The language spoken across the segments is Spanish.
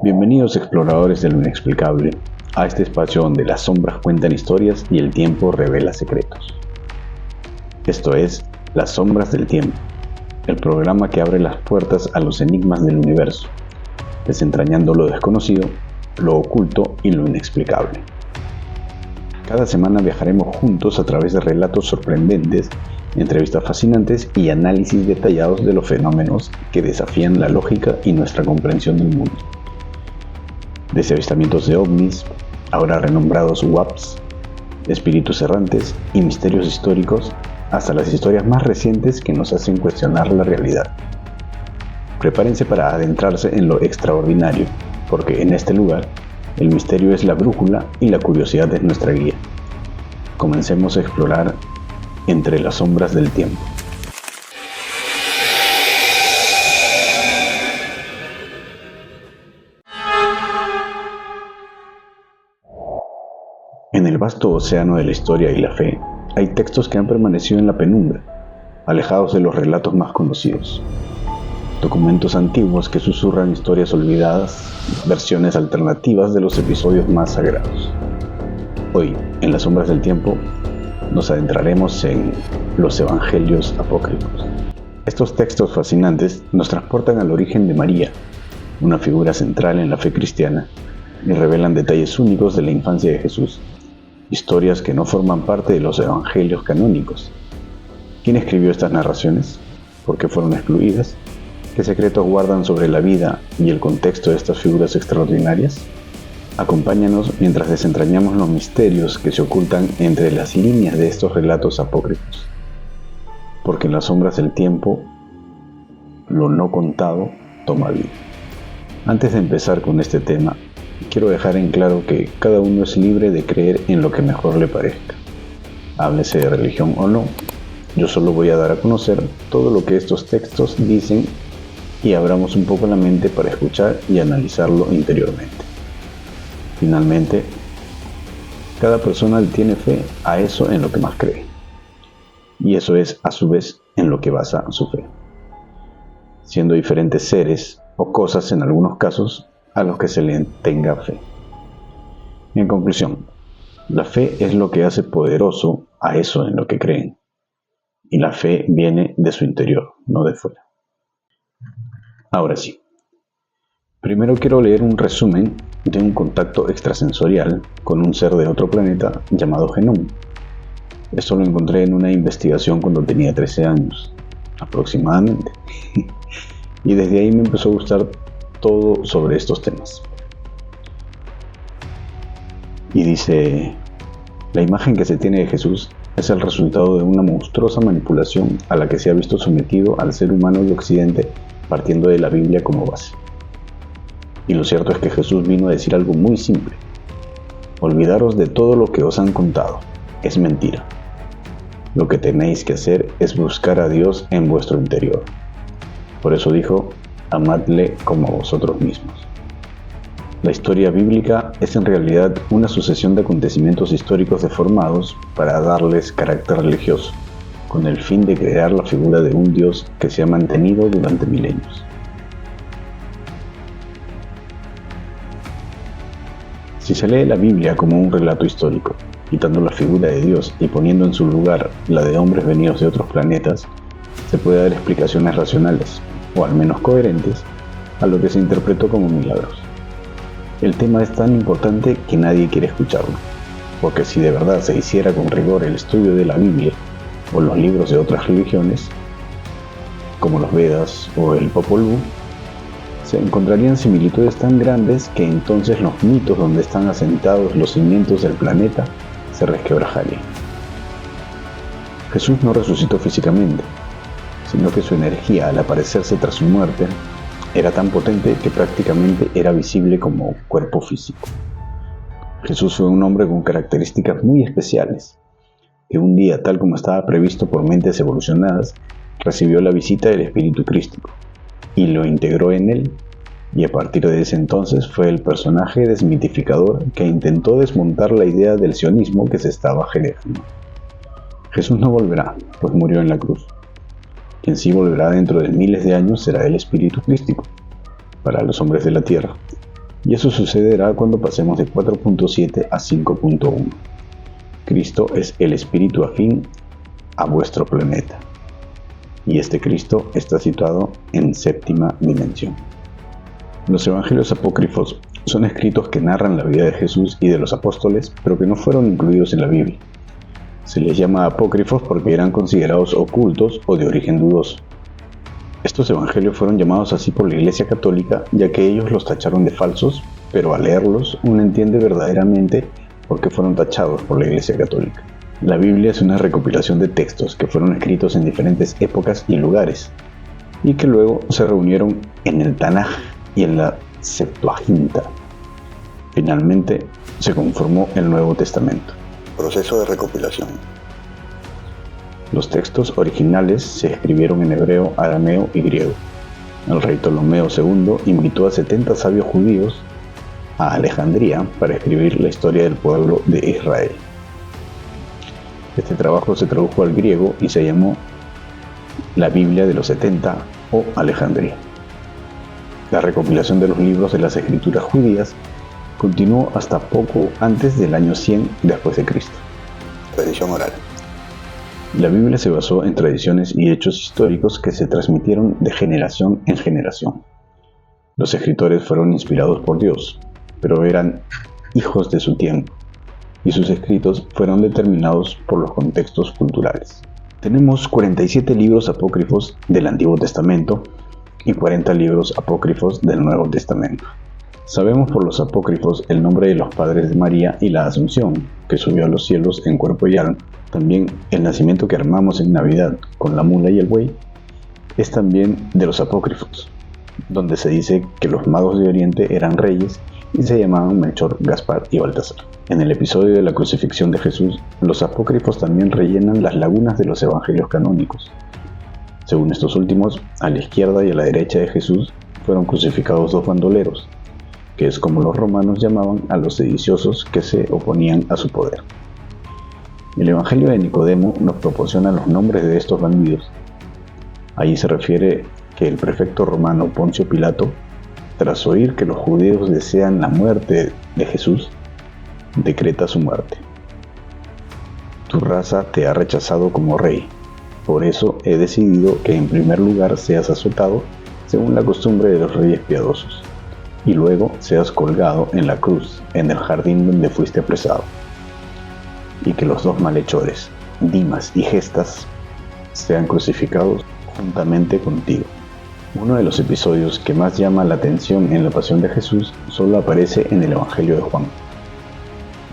Bienvenidos exploradores de lo inexplicable, a este espacio donde las sombras cuentan historias y el tiempo revela secretos. Esto es Las Sombras del Tiempo, el programa que abre las puertas a los enigmas del universo, desentrañando lo desconocido, lo oculto y lo inexplicable. Cada semana viajaremos juntos a través de relatos sorprendentes, entrevistas fascinantes y análisis detallados de los fenómenos que desafían la lógica y nuestra comprensión del mundo. Desde avistamientos de ovnis, ahora renombrados WAPs, espíritus errantes y misterios históricos, hasta las historias más recientes que nos hacen cuestionar la realidad. Prepárense para adentrarse en lo extraordinario, porque en este lugar, el misterio es la brújula y la curiosidad es nuestra guía. Comencemos a explorar entre las sombras del tiempo. En el vasto océano de la historia y la fe, hay textos que han permanecido en la penumbra, alejados de los relatos más conocidos. Documentos antiguos que susurran historias olvidadas, versiones alternativas de los episodios más sagrados. Hoy, en las sombras del tiempo, nos adentraremos en los evangelios apócrifos. Estos textos fascinantes nos transportan al origen de María, una figura central en la fe cristiana, y revelan detalles únicos de la infancia de Jesús, historias que no forman parte de los evangelios canónicos. ¿Quién escribió estas narraciones? ¿Por qué fueron excluidas? ¿Qué secretos guardan sobre la vida y el contexto de estas figuras extraordinarias? Acompáñanos mientras desentrañamos los misterios que se ocultan entre las líneas de estos relatos apócrifos. Porque en las sombras del tiempo, lo no contado toma vida. Antes de empezar con este tema, quiero dejar en claro que cada uno es libre de creer en lo que mejor le parezca. Háblese de religión o no, yo solo voy a dar a conocer todo lo que estos textos dicen y abramos un poco la mente para escuchar y analizarlo interiormente. Finalmente, cada persona tiene fe a eso en lo que más cree. Y eso es, a su vez, en lo que basa su fe. Siendo diferentes seres o cosas en algunos casos a los que se le tenga fe. En conclusión, la fe es lo que hace poderoso a eso en lo que creen. Y la fe viene de su interior, no de fuera. Ahora sí. Primero quiero leer un resumen de un contacto extrasensorial con un ser de otro planeta llamado Genón. Esto lo encontré en una investigación cuando tenía 13 años, aproximadamente. Y desde ahí me empezó a gustar todo sobre estos temas. Y dice, la imagen que se tiene de Jesús es el resultado de una monstruosa manipulación a la que se ha visto sometido al ser humano de Occidente partiendo de la Biblia como base. Y lo cierto es que Jesús vino a decir algo muy simple. Olvidaros de todo lo que os han contado, es mentira. Lo que tenéis que hacer es buscar a Dios en vuestro interior. Por eso dijo, amadle como a vosotros mismos. La historia bíblica es en realidad una sucesión de acontecimientos históricos deformados para darles carácter religioso, con el fin de crear la figura de un Dios que se ha mantenido durante milenios. Si se lee la Biblia como un relato histórico, quitando la figura de Dios y poniendo en su lugar la de hombres venidos de otros planetas, se puede dar explicaciones racionales, o al menos coherentes, a lo que se interpretó como milagros. El tema es tan importante que nadie quiere escucharlo, porque si de verdad se hiciera con rigor el estudio de la Biblia o los libros de otras religiones, como los Vedas o el Popol Vuh, se encontrarían similitudes tan grandes que entonces los mitos donde están asentados los cimientos del planeta se resquebrajarían. Jesús no resucitó físicamente, sino que su energía al aparecerse tras su muerte era tan potente que prácticamente era visible como cuerpo físico. Jesús fue un hombre con características muy especiales, que un día, tal como estaba previsto por mentes evolucionadas, recibió la visita del Espíritu Crístico y lo integró en él, y a partir de ese entonces fue el personaje desmitificador que intentó desmontar la idea del sionismo que se estaba generando. Jesús no volverá, pues murió en la cruz. Quien sí volverá dentro de miles de años será el Espíritu Crístico, para los hombres de la tierra, Y eso sucederá cuando pasemos de 4.7 a 5.1. Cristo es el espíritu afín a vuestro planeta. Y este Cristo está situado en séptima dimensión. Los evangelios apócrifos son escritos que narran la vida de Jesús y de los apóstoles, pero que no fueron incluidos en la Biblia. Se les llama apócrifos porque eran considerados ocultos o de origen dudoso. Estos evangelios fueron llamados así por la Iglesia Católica, ya que ellos los tacharon de falsos, pero al leerlos uno entiende verdaderamente por qué fueron tachados por la Iglesia Católica. La Biblia es una recopilación de textos que fueron escritos en diferentes épocas y lugares, y que luego se reunieron en el Tanaj y en la Septuaginta. Finalmente se conformó el Nuevo Testamento. Proceso de recopilación. Los textos originales se escribieron en hebreo, arameo y griego. El rey Ptolomeo II invitó a 70 sabios judíos a Alejandría para escribir la historia del pueblo de Israel. Este trabajo se tradujo al griego y se llamó la Biblia de los 70 o Alejandría. La recopilación de los libros de las escrituras judías continuó hasta poco antes del año 100 después de Cristo. Tradición oral. La Biblia se basó en tradiciones y hechos históricos que se transmitieron de generación en generación. Los escritores fueron inspirados por Dios, pero eran hijos de su tiempo, y sus escritos fueron determinados por los contextos culturales. Tenemos 47 libros apócrifos del Antiguo Testamento y 40 libros apócrifos del Nuevo Testamento. Sabemos por los apócrifos el nombre de los padres de María y la Asunción, que subió a los cielos en cuerpo y alma. También el nacimiento que armamos en Navidad con la mula y el buey es también de los apócrifos, donde se dice que los magos de Oriente eran reyes y se llamaban Melchor, Gaspar y Baltasar. En el episodio de la crucifixión de Jesús, los apócrifos también rellenan las lagunas de los evangelios canónicos. Según estos últimos, a la izquierda y a la derecha de Jesús fueron crucificados dos bandoleros, que es como los romanos llamaban a los sediciosos que se oponían a su poder. El Evangelio de Nicodemo nos proporciona los nombres de estos bandidos. Allí se refiere que el prefecto romano Poncio Pilato, tras oír que los judíos desean la muerte de Jesús, decreta su muerte. Tu raza te ha rechazado como rey, por eso he decidido que en primer lugar seas azotado según la costumbre de los reyes piadosos, y luego seas colgado en la cruz en el jardín donde fuiste apresado, y que los dos malhechores, Dimas y Gestas, sean crucificados juntamente contigo. Uno de los episodios que más llama la atención en la pasión de Jesús solo aparece en el Evangelio de Juan: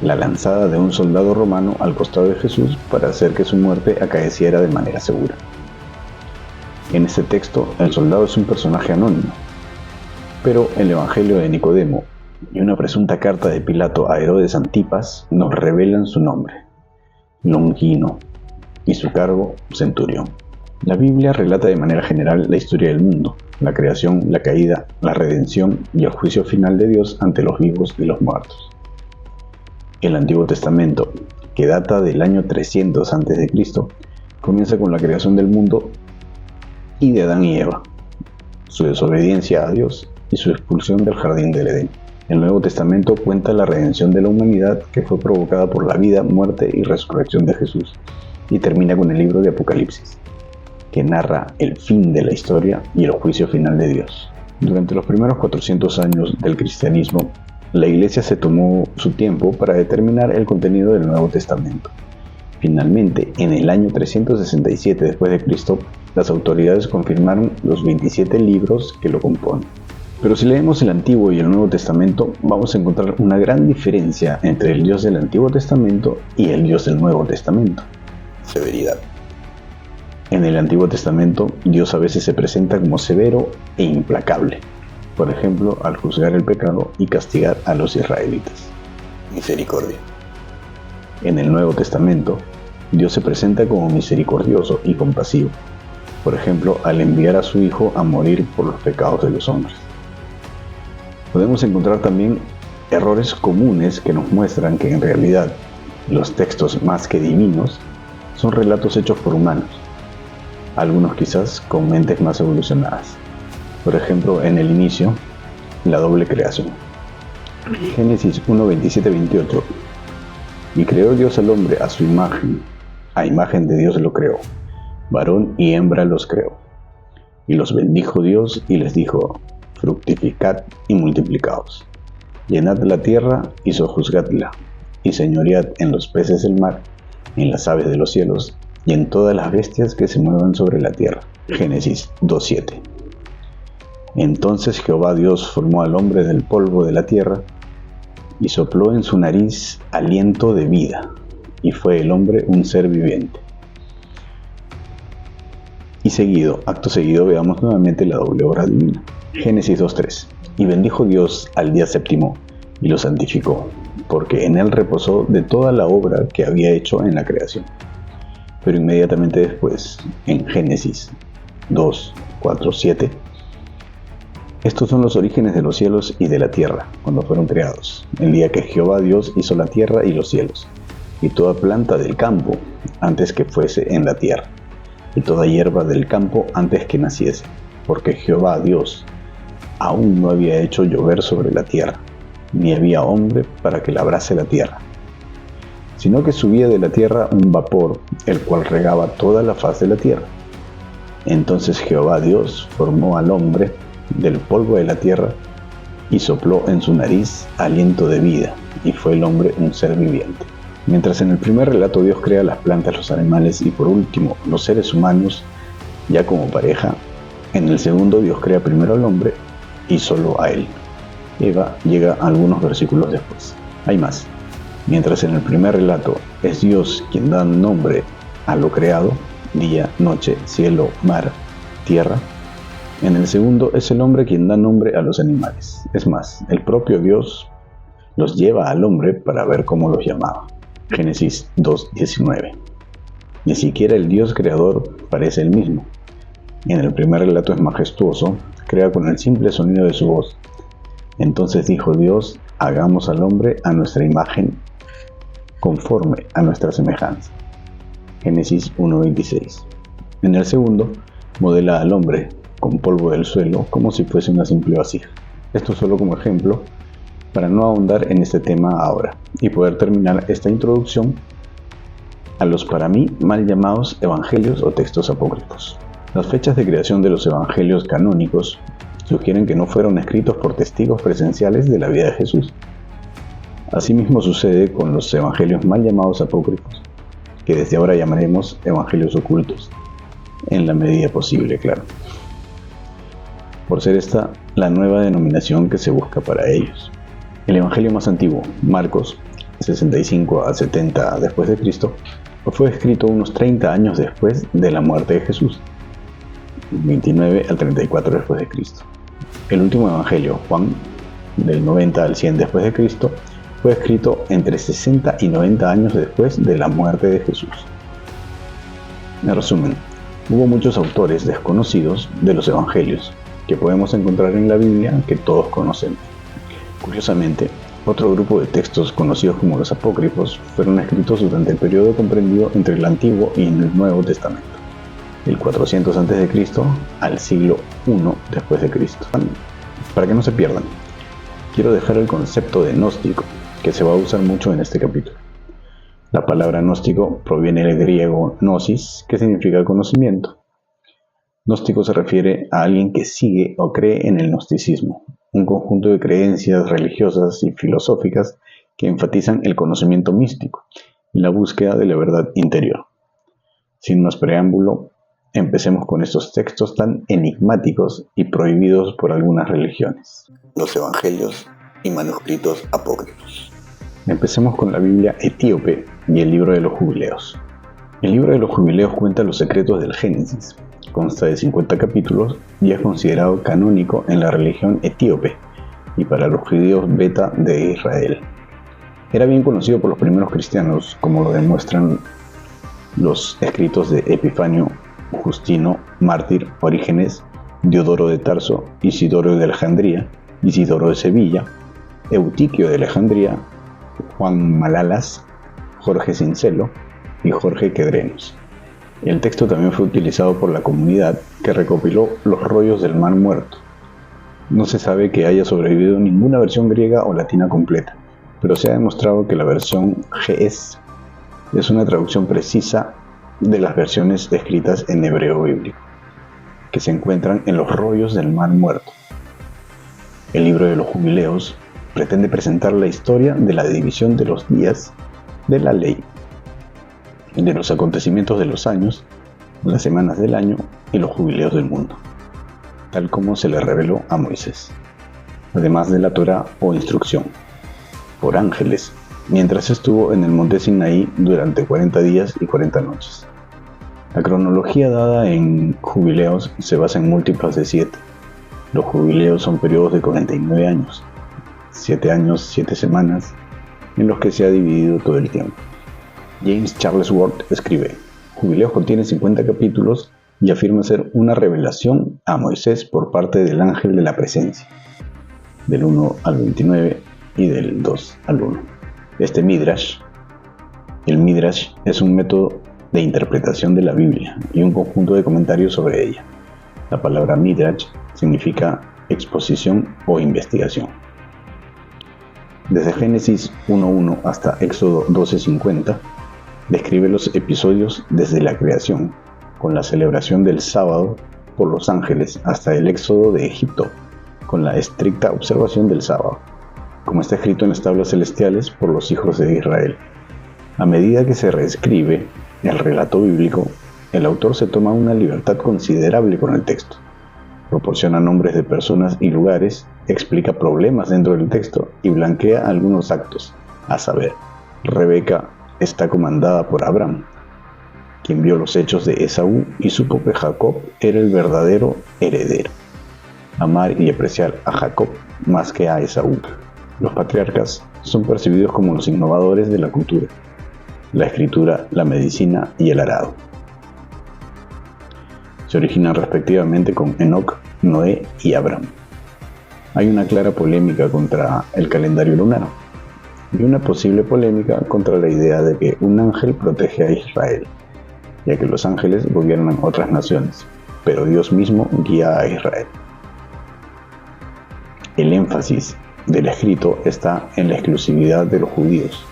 la lanzada de un soldado romano al costado de Jesús para hacer que su muerte acaeciera de manera segura. En este texto, el soldado es un personaje anónimo, pero el Evangelio de Nicodemo y una presunta carta de Pilato a Herodes Antipas nos revelan su nombre, Longino, y su cargo, centurión. La Biblia relata de manera general la historia del mundo, la creación, la caída, la redención y el juicio final de Dios ante los vivos y los muertos. El Antiguo Testamento, que data del año 300 a.C., comienza con la creación del mundo y de Adán y Eva, su desobediencia a Dios y su expulsión del jardín del Edén. El Nuevo Testamento cuenta la redención de la humanidad que fue provocada por la vida, muerte y resurrección de Jesús, y termina con el libro de Apocalipsis, que narra el fin de la historia y el juicio final de Dios. Durante los primeros 400 años del cristianismo, la Iglesia se tomó su tiempo para determinar el contenido del Nuevo Testamento. Finalmente, en el año 367 después de Cristo, las autoridades confirmaron los 27 libros que lo componen. Pero si leemos el Antiguo y el Nuevo Testamento, vamos a encontrar una gran diferencia entre el Dios del Antiguo Testamento y el Dios del Nuevo Testamento. Severidad. En el Antiguo Testamento, Dios a veces se presenta como severo e implacable, por ejemplo, al juzgar el pecado y castigar a los israelitas. Misericordia. En el Nuevo Testamento, Dios se presenta como misericordioso y compasivo, por ejemplo, al enviar a su Hijo a morir por los pecados de los hombres. Podemos encontrar también errores comunes que nos muestran que en realidad los textos más que divinos son relatos hechos por humanos, algunos quizás con mentes más evolucionadas. Por ejemplo, en el inicio, la doble creación. Génesis 1, 27, 28. Y creó Dios al hombre a su imagen, a imagen de Dios lo creó, varón y hembra los creó. Y los bendijo Dios y les dijo: fructificad y multiplicaos, llenad la tierra y sojuzgadla, y señoread en los peces del mar, en las aves de los cielos, y en todas las bestias que se muevan sobre la tierra. Génesis 2:7. Entonces Jehová Dios formó al hombre del polvo de la tierra, y sopló en su nariz aliento de vida, y fue el hombre un ser viviente. Y acto seguido, veamos nuevamente la doble obra divina. Génesis 2:3. Y bendijo Dios al día séptimo, y lo santificó, porque en él reposó de toda la obra que había hecho en la creación. Pero inmediatamente después, en Génesis 2:4-7, estos son los orígenes de los cielos y de la tierra, cuando fueron creados, el día que Jehová Dios hizo la tierra y los cielos, y toda planta del campo, antes que fuese en la tierra, y toda hierba del campo antes que naciese, porque Jehová Dios aún no había hecho llover sobre la tierra, ni había hombre para que labrase la tierra, sino que subía de la tierra un vapor, el cual regaba toda la faz de la tierra. Entonces Jehová Dios formó al hombre del polvo de la tierra, y sopló en su nariz aliento de vida, y fue el hombre un ser viviente. Mientras en el primer relato Dios crea las plantas, los animales y por último los seres humanos, ya como pareja, en el segundo Dios crea primero al hombre y solo a él. Eva llega algunos versículos después. Hay más. Mientras en el primer relato es Dios quien da nombre a lo creado, día, noche, cielo, mar, tierra, en el segundo es el hombre quien da nombre a los animales. Es más, el propio Dios los lleva al hombre para ver cómo los llamaba. Génesis 2:19. Ni siquiera el Dios creador parece el mismo. En el primer relato es majestuoso, crea con el simple sonido de su voz. Entonces dijo Dios: hagamos al hombre a nuestra imagen, conforme a nuestra semejanza. Génesis 1:26. En el segundo, modela al hombre con polvo del suelo como si fuese una simple vasija. Esto solo como ejemplo, para no ahondar en este tema ahora y poder terminar esta introducción a los para mí mal llamados evangelios o textos apócrifos. Las fechas de creación de los evangelios canónicos sugieren que no fueron escritos por testigos presenciales de la vida de Jesús. Asimismo sucede con los evangelios mal llamados apócrifos, que desde ahora llamaremos evangelios ocultos, en la medida posible, claro, por ser esta la nueva denominación que se busca para ellos. El evangelio más antiguo, Marcos, 65 a 70 después de Cristo, fue escrito unos 30 años después de la muerte de Jesús, 29 al 34 después de Cristo. El último evangelio, Juan, del 90 al 100 después de Cristo, fue escrito entre 60 y 90 años después de la muerte de Jesús. En resumen, hubo muchos autores desconocidos de los evangelios que podemos encontrar en la Biblia que todos conocemos. Curiosamente, otro grupo de textos conocidos como los apócrifos fueron escritos durante el periodo comprendido entre el Antiguo y el Nuevo Testamento, del 400 a.C. al siglo I después de Cristo. Para que no se pierdan, quiero dejar el concepto de gnóstico, que se va a usar mucho en este capítulo. La palabra gnóstico proviene del griego gnosis, que significa conocimiento. Gnóstico se refiere a alguien que sigue o cree en el gnosticismo, un conjunto de creencias religiosas y filosóficas que enfatizan el conocimiento místico y la búsqueda de la verdad interior. Sin más preámbulo, empecemos con estos textos tan enigmáticos y prohibidos por algunas religiones. Los evangelios y manuscritos apócrifos. Empecemos con la Biblia etíope y el libro de los jubileos. El libro de los jubileos cuenta los secretos del Génesis. Consta de 50 capítulos y es considerado canónico en la religión etíope y para los judíos beta de Israel. Era bien conocido por los primeros cristianos, como lo demuestran los escritos de Epifanio, Justino, Mártir, Orígenes, Diodoro de Tarso, Isidoro de Alejandría, Isidoro de Sevilla, Eutiquio de Alejandría, Juan Malalas, Jorge Cincelo y Jorge Quedrenos. El texto también fue utilizado por la comunidad que recopiló los rollos del Mar Muerto. No se sabe que haya sobrevivido ninguna versión griega o latina completa, pero se ha demostrado que la versión GS es una traducción precisa de las versiones escritas en hebreo bíblico, que se encuentran en los rollos del Mar Muerto. El libro de los Jubileos pretende presentar la historia de la división de los días de la ley, de los acontecimientos de los años, las semanas del año y los jubileos del mundo, tal como se le reveló a Moisés, además de la Torá o instrucción, por ángeles, mientras estuvo en el monte Sinaí durante 40 días y 40 noches. La cronología dada en Jubileos se basa en múltiplos de 7. Los jubileos son periodos de 49 años, 7 años, 7 semanas, en los que se ha dividido todo el tiempo. James Charles Ward escribe: Jubileos contiene 50 capítulos y afirma ser una revelación a Moisés por parte del ángel de la presencia, del 1 al 29 y del 2 al 1. El Midrash es un método de interpretación de la Biblia y un conjunto de comentarios sobre ella. La palabra Midrash significa exposición o investigación. Desde Génesis 1:1 hasta Éxodo 12:50, describe los episodios desde la creación, con la celebración del sábado por los ángeles, hasta el éxodo de Egipto, con la estricta observación del sábado, como está escrito en las tablas celestiales por los hijos de Israel. A medida que se reescribe el relato bíblico, el autor se toma una libertad considerable con el texto. Proporciona nombres de personas y lugares, explica problemas dentro del texto y blanquea algunos actos, a saber, Rebeca está comandada por Abraham, quien vio los hechos de Esaú y supo que Jacob era el verdadero heredero. Amar y apreciar a Jacob más que a Esaú. Los patriarcas son percibidos como los innovadores de la cultura, la escritura, la medicina y el arado. Se originan respectivamente con Enoc, Noé y Abraham. Hay una clara polémica contra el calendario lunar y una posible polémica contra la idea de que un ángel protege a Israel, ya que los ángeles gobiernan otras naciones, pero Dios mismo guía a Israel. El énfasis del escrito está en la exclusividad de los judíos,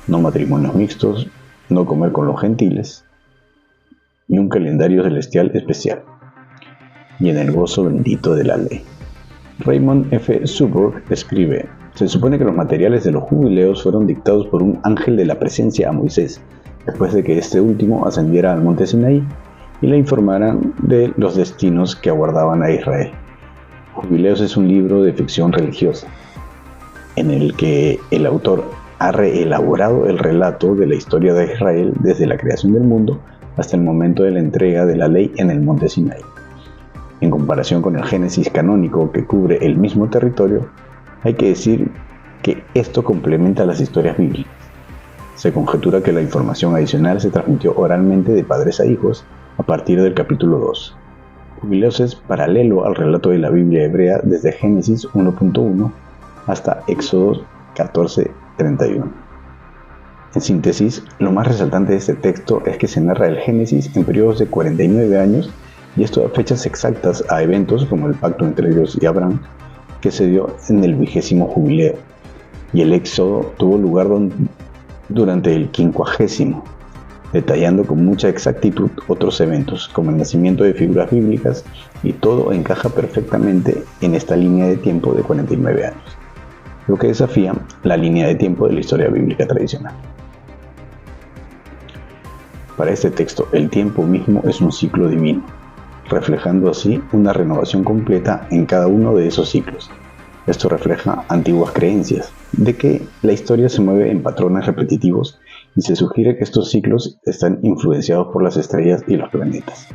no matrimonios mixtos, no comer con los gentiles, y un calendario celestial especial, y en el gozo bendito de la ley. Raymond F. Suburb escribe: se supone que los materiales de los jubileos fueron dictados por un ángel de la presencia a Moisés, después de que este último ascendiera al monte Sinaí y le informaran de los destinos que aguardaban a Israel. Jubileos es un libro de ficción religiosa, en el que el autor ha reelaborado el relato de la historia de Israel desde la creación del mundo hasta el momento de la entrega de la ley en el monte Sinaí. En comparación con el Génesis canónico que cubre el mismo territorio, hay que decir que esto complementa las historias bíblicas. Se conjetura que la información adicional se transmitió oralmente de padres a hijos a partir del capítulo 2. Jubileos es paralelo al relato de la Biblia hebrea desde Génesis 1.1 hasta Éxodo 14:31. En síntesis, lo más resaltante de este texto es que se narra el Génesis en periodos de 49 años y esto da fechas exactas a eventos como el pacto entre Dios y Abraham, que se dio en el 20º jubileo, y el Éxodo tuvo lugar durante el 50º, detallando con mucha exactitud otros eventos, como el nacimiento de figuras bíblicas, y todo encaja perfectamente en esta línea de tiempo de 49 años, lo que desafía la línea de tiempo de la historia bíblica tradicional. Para este texto, el tiempo mismo es un ciclo divino, reflejando así una renovación completa en cada uno de esos ciclos. Esto refleja antiguas creencias de que la historia se mueve en patrones repetitivos y se sugiere que estos ciclos están influenciados por las estrellas y los planetas,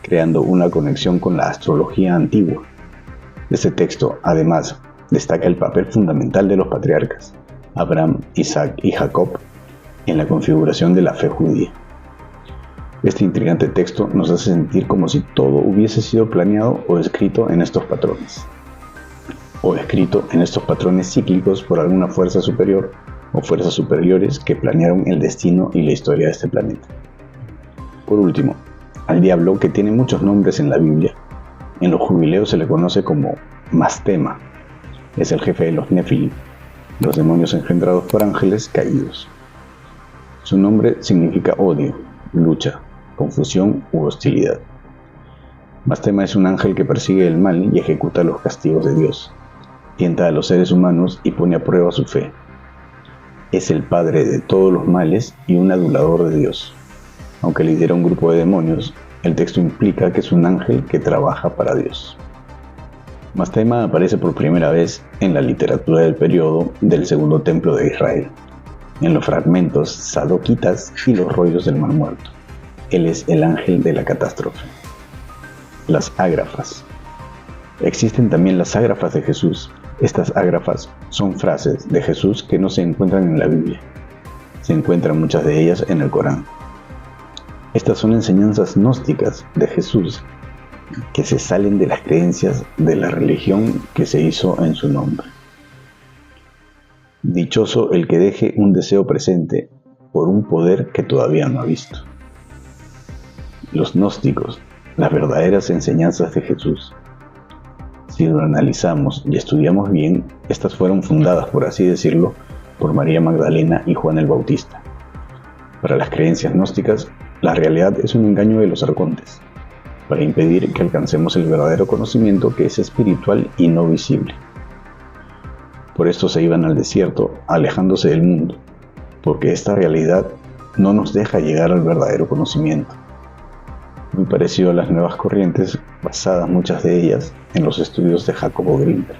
creando una conexión con la astrología antigua. Este texto, además, destaca el papel fundamental de los patriarcas, Abraham, Isaac y Jacob, en la configuración de la fe judía. Este intrigante texto nos hace sentir como si todo hubiese sido planeado o escrito en estos patrones, cíclicos por alguna fuerza superior o fuerzas superiores que planearon el destino y la historia de este planeta. Por último, al diablo, que tiene muchos nombres en la Biblia, en los jubileos se le conoce como Mastema es el jefe de los Nefilim, los demonios engendrados por ángeles caídos. Su nombre significa odio, lucha, confusión u hostilidad. Mastema es un ángel que persigue el mal y ejecuta los castigos de Dios. Tienta a los seres humanos y pone a prueba su fe. Es el padre de todos los males y un adulador de Dios. Aunque lidera un grupo de demonios, el texto implica que es un ángel que trabaja para Dios. Mastema aparece por primera vez en la literatura del periodo del Segundo Templo de Israel, en los fragmentos sadoquitas y los rollos del Mar Muerto. Él es el ángel de la catástrofe. Las ágrafas. Existen también las ágrafas de Jesús. Estas ágrafas son frases de Jesús que no se encuentran en la Biblia. Se encuentran muchas de ellas en el Corán. Estas son enseñanzas gnósticas de Jesús que se salen de las creencias de la religión que se hizo en su nombre. Dichoso el que deje un deseo presente por un poder que todavía no ha visto. Los gnósticos, las verdaderas enseñanzas de Jesús. Si lo analizamos y estudiamos bien, estas fueron fundadas, por así decirlo, por María Magdalena y Juan el Bautista. Para las creencias gnósticas, la realidad es un engaño de los arcontes, para impedir que alcancemos el verdadero conocimiento que es espiritual y no visible. Por esto se iban al desierto, alejándose del mundo, porque esta realidad no nos deja llegar al verdadero conocimiento. Muy parecido a las nuevas corrientes, basadas muchas de ellas en los estudios de Jacobo Grinberg.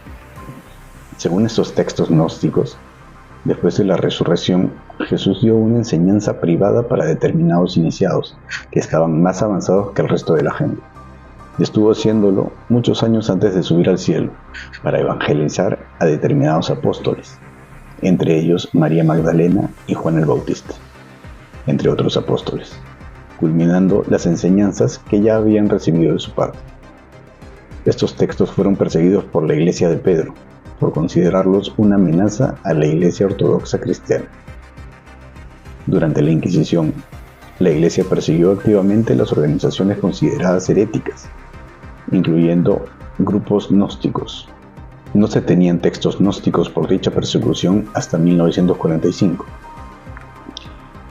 Según estos textos gnósticos, después de la resurrección, Jesús dio una enseñanza privada para determinados iniciados que estaban más avanzados que el resto de la gente. Y estuvo haciéndolo muchos años antes de subir al cielo, para evangelizar a determinados apóstoles, entre ellos María Magdalena y Juan el Bautista, entre otros apóstoles, culminando las enseñanzas que ya habían recibido de su parte. Estos textos fueron perseguidos por la Iglesia de Pedro, por considerarlos una amenaza a la Iglesia ortodoxa cristiana. Durante la Inquisición, la Iglesia persiguió activamente las organizaciones consideradas heréticas, incluyendo grupos gnósticos. No se tenían textos gnósticos por dicha persecución hasta 1945.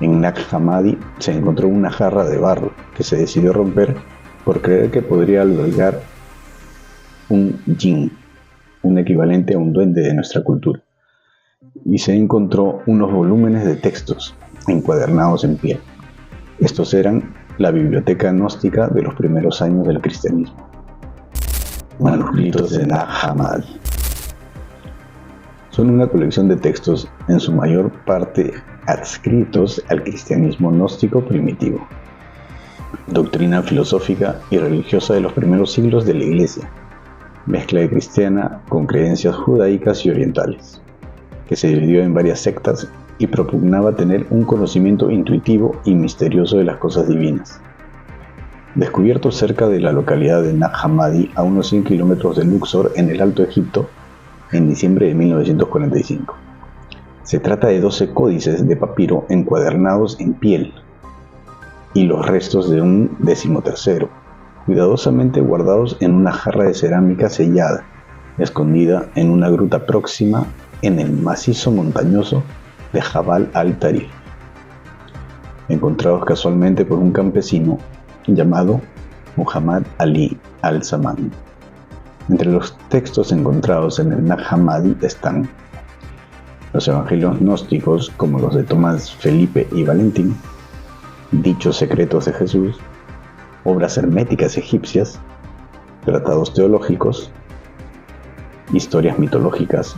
En Nag Hammadi se encontró una jarra de barro que se decidió romper por creer que podría albergar un jinn, un equivalente a un duende de nuestra cultura, y se encontró unos volúmenes de textos encuadernados en piel. Estos eran la biblioteca gnóstica de los primeros años del cristianismo. Manuscritos de Nag Hammadi. Son una colección de textos, en su mayor parte adscritos al cristianismo gnóstico primitivo, doctrina filosófica y religiosa de los primeros siglos de la Iglesia, mezcla de cristiana con creencias judaicas y orientales, que se dividió en varias sectas y propugnaba tener un conocimiento intuitivo y misterioso de las cosas divinas. Descubierto cerca de la localidad de Nag Hammadi, a unos 100 kilómetros de Luxor, en el Alto Egipto, en diciembre de 1945. Se trata de 12 códices de papiro encuadernados en piel y los restos de un 13º, cuidadosamente guardados en una jarra de cerámica sellada, escondida en una gruta próxima en el macizo montañoso de Jabal al-Tarif, encontrados casualmente por un campesino llamado Muhammad Ali al-Zaman. Entre los textos encontrados en el Nag Hammadi están los evangelios gnósticos, como los de Tomás, Felipe y Valentín, dichos secretos de Jesús, obras herméticas egipcias, tratados teológicos, historias mitológicas,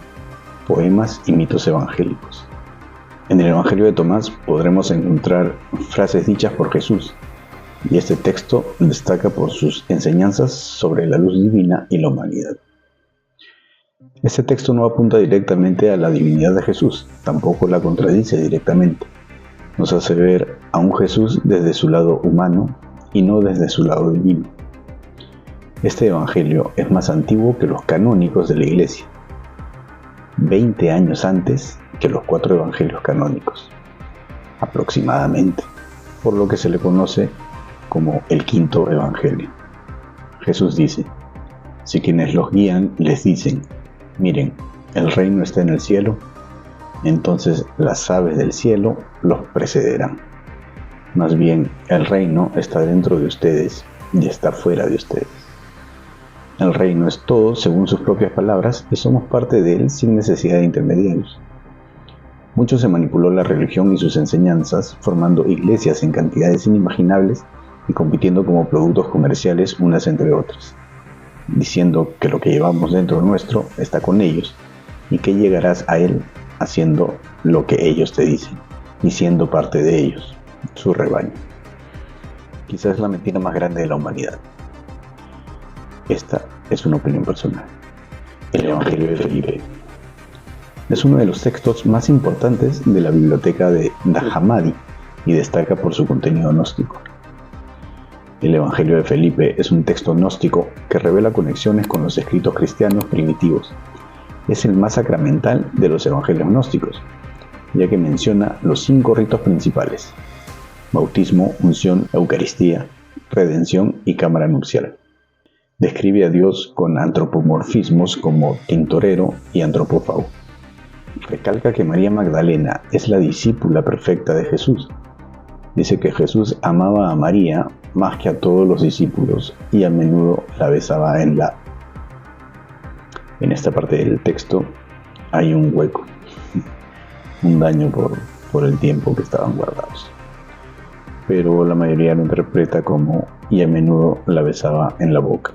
poemas y mitos evangélicos. En el Evangelio de Tomás podremos encontrar frases dichas por Jesús, y este texto destaca por sus enseñanzas sobre la luz divina y la humanidad. Este texto no apunta directamente a la divinidad de Jesús, tampoco la contradice directamente. Nos hace ver a un Jesús desde su lado humano y no desde su lado divino. Este evangelio es más antiguo que los canónicos de la Iglesia, 20 años antes que los 4 evangelios canónicos, aproximadamente, por lo que se le conoce como el quinto evangelio. Jesús dice: Si quienes los guían les dicen: miren, el reino está en el cielo, entonces las aves del cielo los precederán. Más bien, el reino está dentro de ustedes y está fuera de ustedes. El reino es todo según sus propias palabras y somos parte de él sin necesidad de intermediarios. Mucho se manipuló la religión y sus enseñanzas, formando iglesias en cantidades inimaginables y compitiendo como productos comerciales unas entre otras, diciendo que lo que llevamos dentro nuestro está con ellos y que llegarás a él haciendo lo que ellos te dicen y siendo parte de ellos, su rebaño. Quizás es la mentira más grande de la humanidad. Esta es una opinión personal. El Evangelio de Felipe es uno de los textos más importantes de la biblioteca de Nag Hammadi y destaca por su contenido gnóstico. El Evangelio de Felipe es un texto gnóstico que revela conexiones con los escritos cristianos primitivos. Es el más sacramental de los evangelios gnósticos, ya que menciona los 5 ritos principales: bautismo, unción, Eucaristía, redención y cámara nupcial. Describe a Dios con antropomorfismos como tintorero y antropófago. Recalca que María Magdalena es la discípula perfecta de Jesús. Dice que Jesús amaba a María más que a todos los discípulos y a menudo la besaba en la... En esta parte del texto hay un hueco, un daño por el tiempo que estaban guardados. Pero la mayoría lo interpreta como y a menudo la besaba en la boca.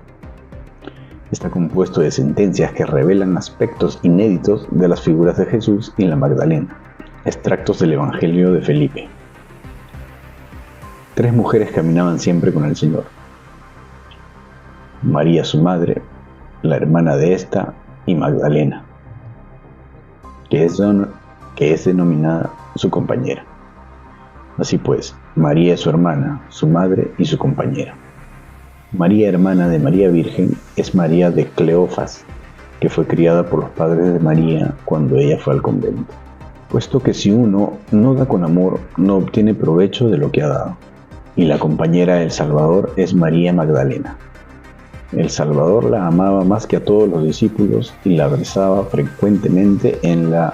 Está compuesto de sentencias que revelan aspectos inéditos de las figuras de Jesús y la Magdalena. Extractos del Evangelio de Felipe. 3 mujeres caminaban siempre con el Señor: María su madre, la hermana de esta, y Magdalena, que es denominada su compañera. Así pues, María es su hermana, su madre y su compañera. María, hermana de María Virgen, es María de Cleofas, que fue criada por los padres de María cuando ella fue al convento. Puesto que si uno no da con amor, no obtiene provecho de lo que ha dado. Y la compañera del Salvador es María Magdalena. El Salvador la amaba más que a todos los discípulos y la besaba frecuentemente en la...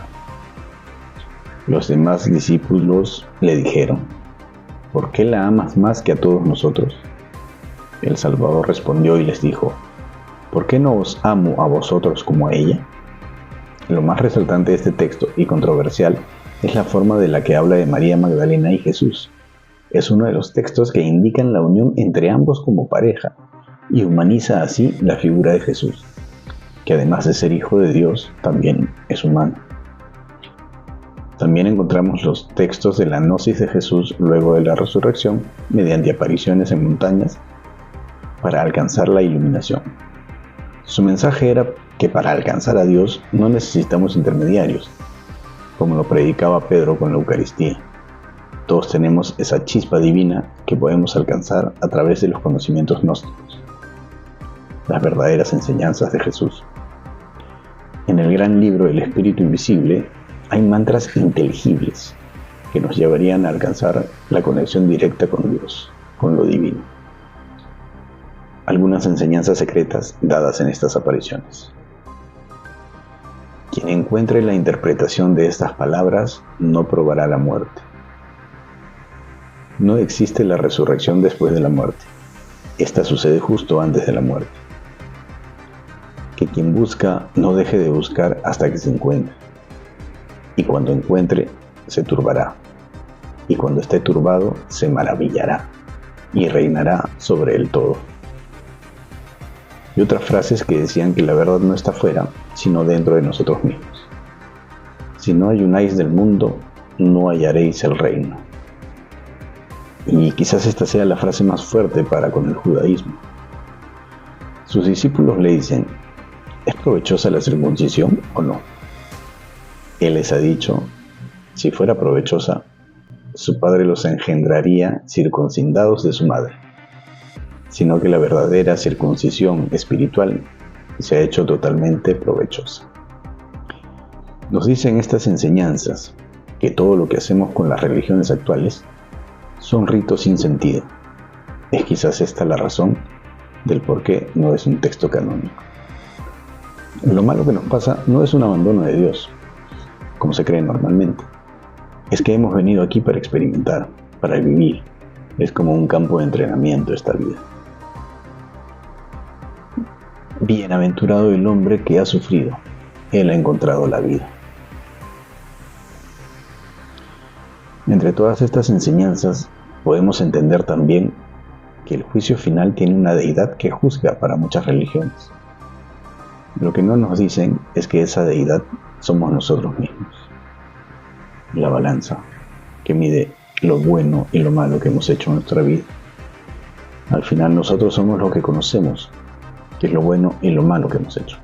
Los demás discípulos le dijeron: ¿por qué la amas más que a todos nosotros? El Salvador respondió y les dijo: ¿por qué no os amo a vosotros como a ella? Lo más resaltante de este texto y controversial es la forma de la que habla de María Magdalena y Jesús. Es uno de los textos que indican la unión entre ambos como pareja y humaniza así la figura de Jesús, que además de ser hijo de Dios, también es humano. También encontramos los textos de la gnosis de Jesús luego de la resurrección mediante apariciones en montañas para alcanzar la iluminación. Su mensaje era que para alcanzar a Dios no necesitamos intermediarios, como lo predicaba Pedro con la Eucaristía. Todos tenemos esa chispa divina que podemos alcanzar a través de los conocimientos gnósticos, las verdaderas enseñanzas de Jesús. En el gran libro El Espíritu Invisible hay mantras inteligibles que nos llevarían a alcanzar la conexión directa con Dios, con lo divino. Algunas enseñanzas secretas dadas en estas apariciones. Quien encuentre la interpretación de estas palabras no probará la muerte. No existe la resurrección después de la muerte. Esta sucede justo antes de la muerte. Que quien busca no deje de buscar hasta que se encuentre. Y cuando encuentre, se turbará. Y cuando esté turbado, se maravillará y reinará sobre el todo. Y otras frases que decían que la verdad no está fuera, sino dentro de nosotros mismos. Si no ayunáis del mundo, no hallaréis el reino. Y quizás esta sea la frase más fuerte para con el judaísmo. Sus discípulos le dicen: ¿es provechosa la circuncisión o no? Él les ha dicho: si fuera provechosa, su padre los engendraría circuncidados de su madre, sino que la verdadera circuncisión espiritual se ha hecho totalmente provechosa. Nos dicen estas enseñanzas que todo lo que hacemos con las religiones actuales son ritos sin sentido. Es quizás esta la razón del por qué no es un texto canónico. Lo malo que nos pasa no es un abandono de Dios, como se cree normalmente. Es que hemos venido aquí para experimentar, para vivir. Es como un campo de entrenamiento esta vida. Bienaventurado el hombre que ha sufrido, él ha encontrado la vida. Entre todas estas enseñanzas, podemos entender también que el juicio final tiene una deidad que juzga para muchas religiones. Lo que no nos dicen es que esa deidad somos nosotros mismos. La balanza que mide lo bueno y lo malo que hemos hecho en nuestra vida. Al final nosotros somos lo que conocemos, que es lo bueno y lo malo que hemos hecho.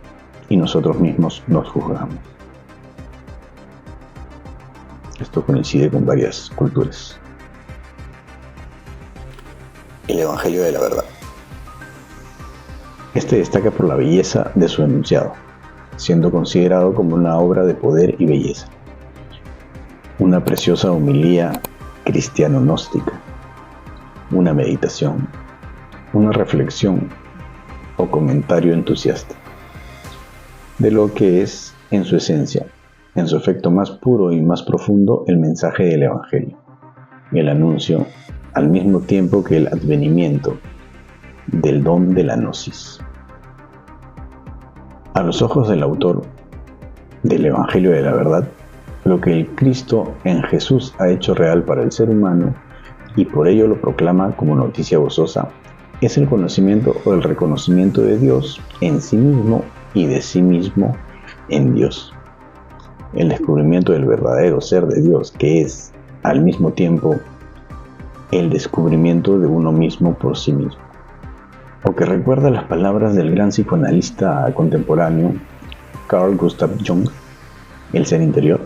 Y nosotros mismos nos juzgamos. Esto coincide con varias culturas. El Evangelio de la Verdad. Este destaca por la belleza de su enunciado, siendo considerado como una obra de poder y belleza. Una preciosa homilía cristiano-gnóstica, una meditación, una reflexión o comentario entusiasta de lo que es en su esencia, en su efecto más puro y más profundo, el mensaje del Evangelio, el anuncio al mismo tiempo que el advenimiento del don de la gnosis. A los ojos del autor del Evangelio de la Verdad, lo que el Cristo en Jesús ha hecho real para el ser humano y por ello lo proclama como noticia gozosa, es el conocimiento o el reconocimiento de Dios en sí mismo y de sí mismo en Dios. El descubrimiento del verdadero ser de Dios, que es al mismo tiempo el descubrimiento de uno mismo por sí mismo. O que recuerda las palabras del gran psicoanalista contemporáneo Carl Gustav Jung, el ser interior,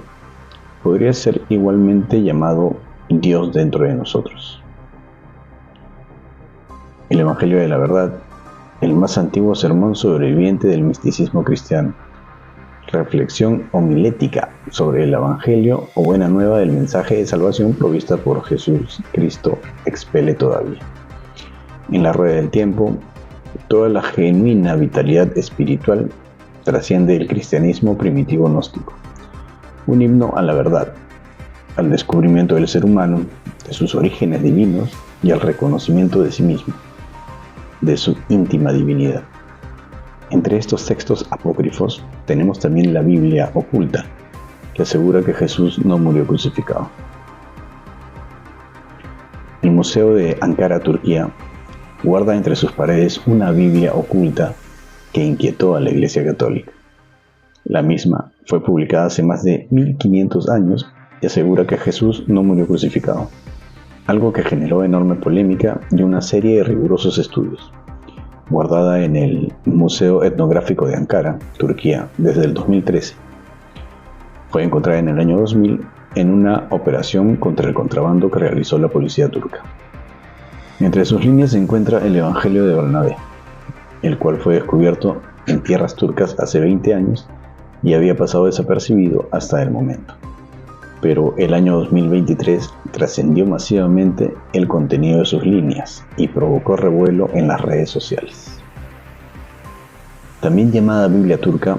podría ser igualmente llamado Dios dentro de nosotros. El Evangelio de la Verdad, el más antiguo sermón sobreviviente del misticismo cristiano, reflexión homilética sobre el Evangelio o buena nueva del mensaje de salvación provista por Jesús Cristo expele todavía. En la rueda del tiempo, toda la genuina vitalidad espiritual trasciende el cristianismo primitivo gnóstico. Un himno a la verdad, al descubrimiento del ser humano, de sus orígenes divinos y al reconocimiento de sí mismo, de su íntima divinidad. Entre estos textos apócrifos tenemos también la Biblia oculta, que asegura que Jesús no murió crucificado. El Museo de Ankara, Turquía, guarda entre sus paredes una Biblia oculta que inquietó a la Iglesia Católica. La misma fue publicada hace más de 1500 años y asegura que Jesús no murió crucificado, algo que generó enorme polémica y una serie de rigurosos estudios. Guardada en el Museo Etnográfico de Ankara, Turquía, desde el 2013. Fue encontrada en el año 2000 en una operación contra el contrabando que realizó la policía turca. Entre sus líneas se encuentra el Evangelio de Bernabé, el cual fue descubierto en tierras turcas hace 20 años y había pasado desapercibido hasta el momento. Pero el año 2023 trascendió masivamente el contenido de sus líneas y provocó revuelo en las redes sociales. También llamada Biblia turca,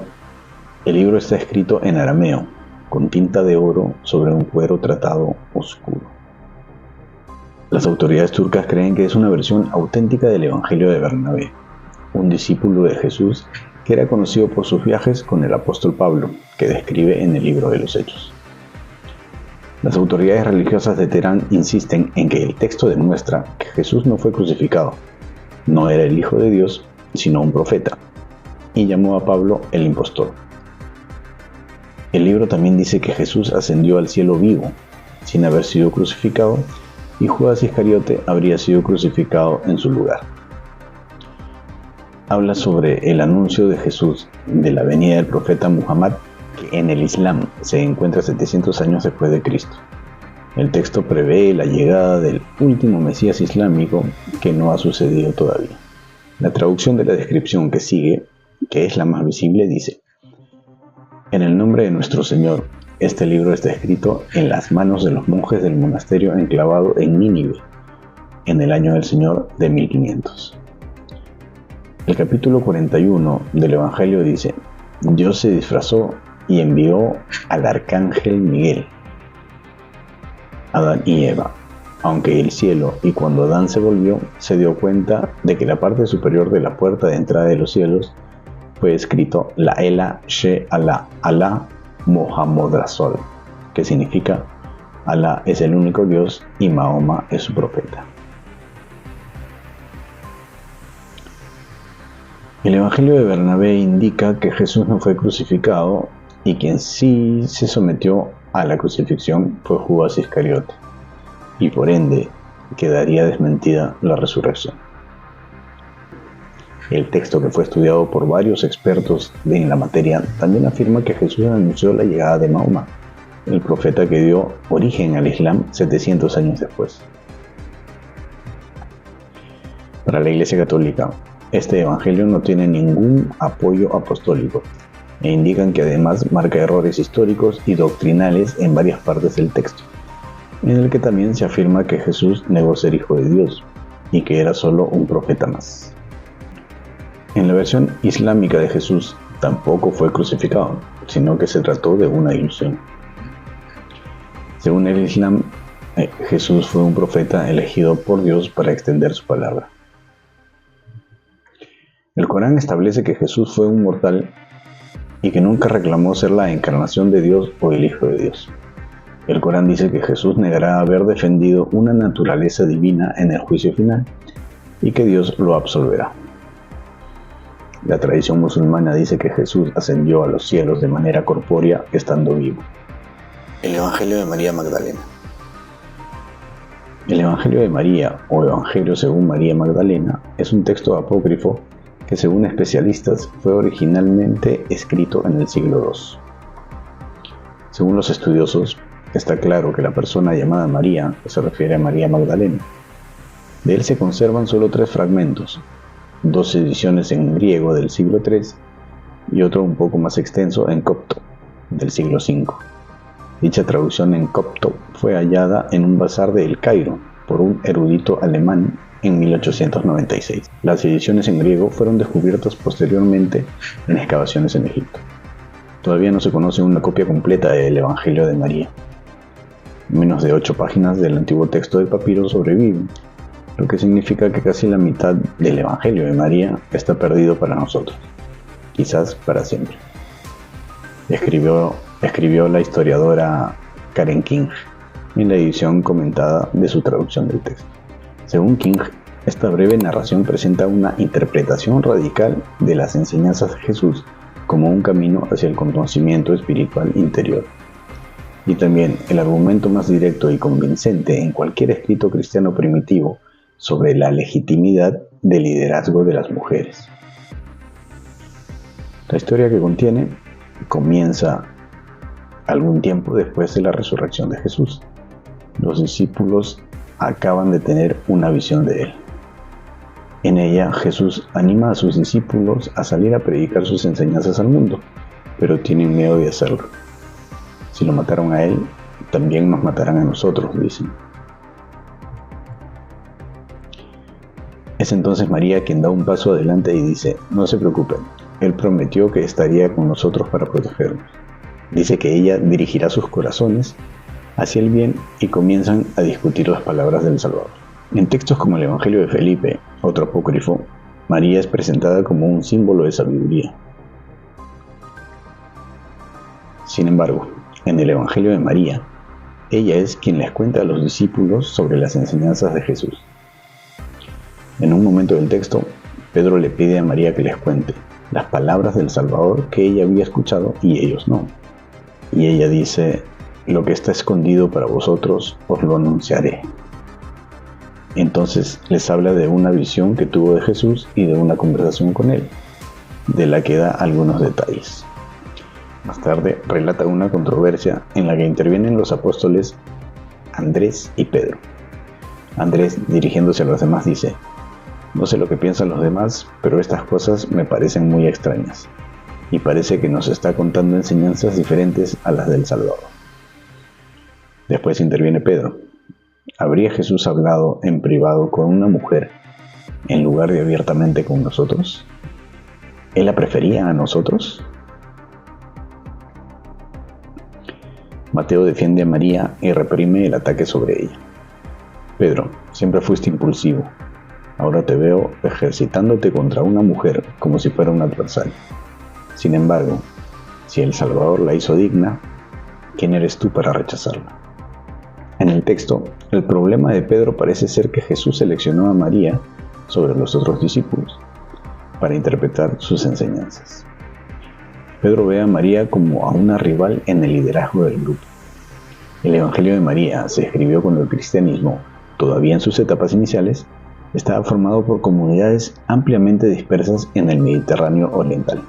el libro está escrito en arameo, con tinta de oro sobre un cuero tratado oscuro. Las autoridades turcas creen que es una versión auténtica del Evangelio de Bernabé, un discípulo de Jesús que era conocido por sus viajes con el apóstol Pablo, que describe en el libro de los Hechos. Las autoridades religiosas de Teherán insisten en que el texto demuestra que Jesús no fue crucificado, no era el Hijo de Dios, sino un profeta, y llamó a Pablo el impostor. El libro también dice que Jesús ascendió al cielo vivo, sin haber sido crucificado, y Judas Iscariote habría sido crucificado en su lugar. Habla sobre el anuncio de Jesús de la venida del profeta Muhammad, que en el Islam se encuentra 700 años después de Cristo. El texto prevé la llegada del último Mesías islámico que no ha sucedido todavía. La traducción de la descripción que sigue, que es la más visible, dice: en el nombre de nuestro Señor, este libro está escrito en las manos de los monjes del monasterio enclavado en Nínive, en el año del Señor de 1500. El capítulo 41 del Evangelio dice: Dios se disfrazó y envió al arcángel Miguel, Adán y Eva, aunque el cielo, y cuando Adán se volvió, se dio cuenta de que la parte superior de la puerta de entrada de los cielos fue escrito La Ela She Allah, Alá Mohammed Rasul, que significa Alá es el único Dios y Mahoma es su profeta. El Evangelio de Bernabé indica que Jesús no fue crucificado y quien sí se sometió a la crucifixión fue Judas Iscariote, y por ende quedaría desmentida la resurrección. El texto, que fue estudiado por varios expertos en la materia, también afirma que Jesús anunció la llegada de Mahoma, el profeta que dio origen al Islam 700 años después. Para la Iglesia Católica, este evangelio no tiene ningún apoyo apostólico e indican que además marca errores históricos y doctrinales en varias partes del texto, en el que también se afirma que Jesús negó ser hijo de Dios y que era solo un profeta más. En la versión islámica de Jesús tampoco fue crucificado, sino que se trató de una ilusión. Según el Islam, Jesús fue un profeta elegido por Dios para extender su palabra. El Corán establece que Jesús fue un mortal y que nunca reclamó ser la encarnación de Dios o el Hijo de Dios. El Corán dice que Jesús negará haber defendido una naturaleza divina en el juicio final y que Dios lo absolverá. La tradición musulmana dice que Jesús ascendió a los cielos de manera corpórea estando vivo. El Evangelio de María Magdalena. El Evangelio de María, o Evangelio según María Magdalena, es un texto apócrifo que, según especialistas, fue originalmente escrito en el siglo II. Según los estudiosos, está claro que la persona llamada María se refiere a María Magdalena. De él se conservan solo 3 fragmentos, 2 ediciones en griego del siglo III y otro un poco más extenso en copto, del siglo V. Dicha traducción en copto fue hallada en un bazar de El Cairo por un erudito alemán en 1896. Las ediciones en griego fueron descubiertas posteriormente en excavaciones en Egipto. Todavía no se conoce una copia completa del Evangelio de María. Menos de 8 páginas del antiguo texto de papiro sobreviven, lo que significa que casi la mitad del Evangelio de María está perdido para nosotros, quizás para siempre. Escribió la historiadora Karen King en la edición comentada de su traducción del texto. Según King, esta breve narración presenta una interpretación radical de las enseñanzas de Jesús como un camino hacia el conocimiento espiritual interior. Y también el argumento más directo y convincente en cualquier escrito cristiano primitivo sobre la legitimidad del liderazgo de las mujeres. La historia que contiene comienza algún tiempo después de la resurrección de Jesús. Los discípulos acaban de tener una visión de él. En ella, Jesús anima a sus discípulos a salir a predicar sus enseñanzas al mundo, pero tienen miedo de hacerlo. Si lo mataron a él, también nos matarán a nosotros, dicen. Es entonces María quien da un paso adelante y dice: no se preocupen, él prometió que estaría con nosotros para protegernos. Dice que ella dirigirá sus corazones hacia el bien y comienzan a discutir las palabras del Salvador. En textos como el Evangelio de Felipe, otro apócrifo, María es presentada como un símbolo de sabiduría. Sin embargo, en el Evangelio de María, ella es quien les cuenta a los discípulos sobre las enseñanzas de Jesús. En un momento del texto, Pedro le pide a María que les cuente las palabras del Salvador que ella había escuchado y ellos no. Y ella dice: lo que está escondido para vosotros os lo anunciaré. Entonces les habla de una visión que tuvo de Jesús y de una conversación con él, de la que da algunos detalles. Más tarde relata una controversia en la que intervienen los apóstoles Andrés y Pedro. Andrés, dirigiéndose a los demás, dice: no sé lo que piensan los demás, pero estas cosas me parecen muy extrañas, y parece que nos está contando enseñanzas diferentes a las del Salvador. Después interviene Pedro: ¿habría Jesús hablado en privado con una mujer en lugar de abiertamente con nosotros? ¿Él la prefería a nosotros? Mateo defiende a María y reprime el ataque sobre ella. Pedro, siempre fuiste impulsivo. Ahora te veo ejercitándote contra una mujer como si fuera un adversario. Sin embargo, si el Salvador la hizo digna, ¿quién eres tú para rechazarla? En el texto, el problema de Pedro parece ser que Jesús seleccionó a María sobre los otros discípulos para interpretar sus enseñanzas. Pedro ve a María como a una rival en el liderazgo del grupo. El Evangelio de María se escribió cuando el cristianismo, todavía en sus etapas iniciales, estaba formado por comunidades ampliamente dispersas en el Mediterráneo oriental.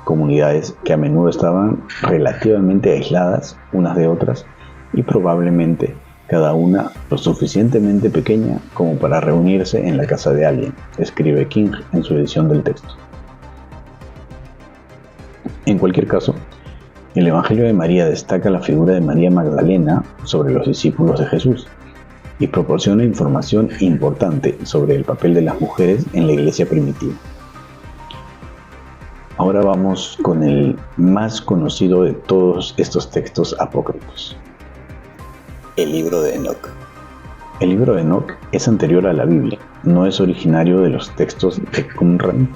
Comunidades que a menudo estaban relativamente aisladas unas de otras y probablemente cada una lo suficientemente pequeña como para reunirse en la casa de alguien, escribe King en su edición del texto. En cualquier caso, el Evangelio de María destaca la figura de María Magdalena sobre los discípulos de Jesús y proporciona información importante sobre el papel de las mujeres en la iglesia primitiva. Ahora vamos con el más conocido de todos estos textos apócrifos. El libro de Enoc. El libro de Enoc es anterior a la Biblia, no es originario de los textos de Qumran,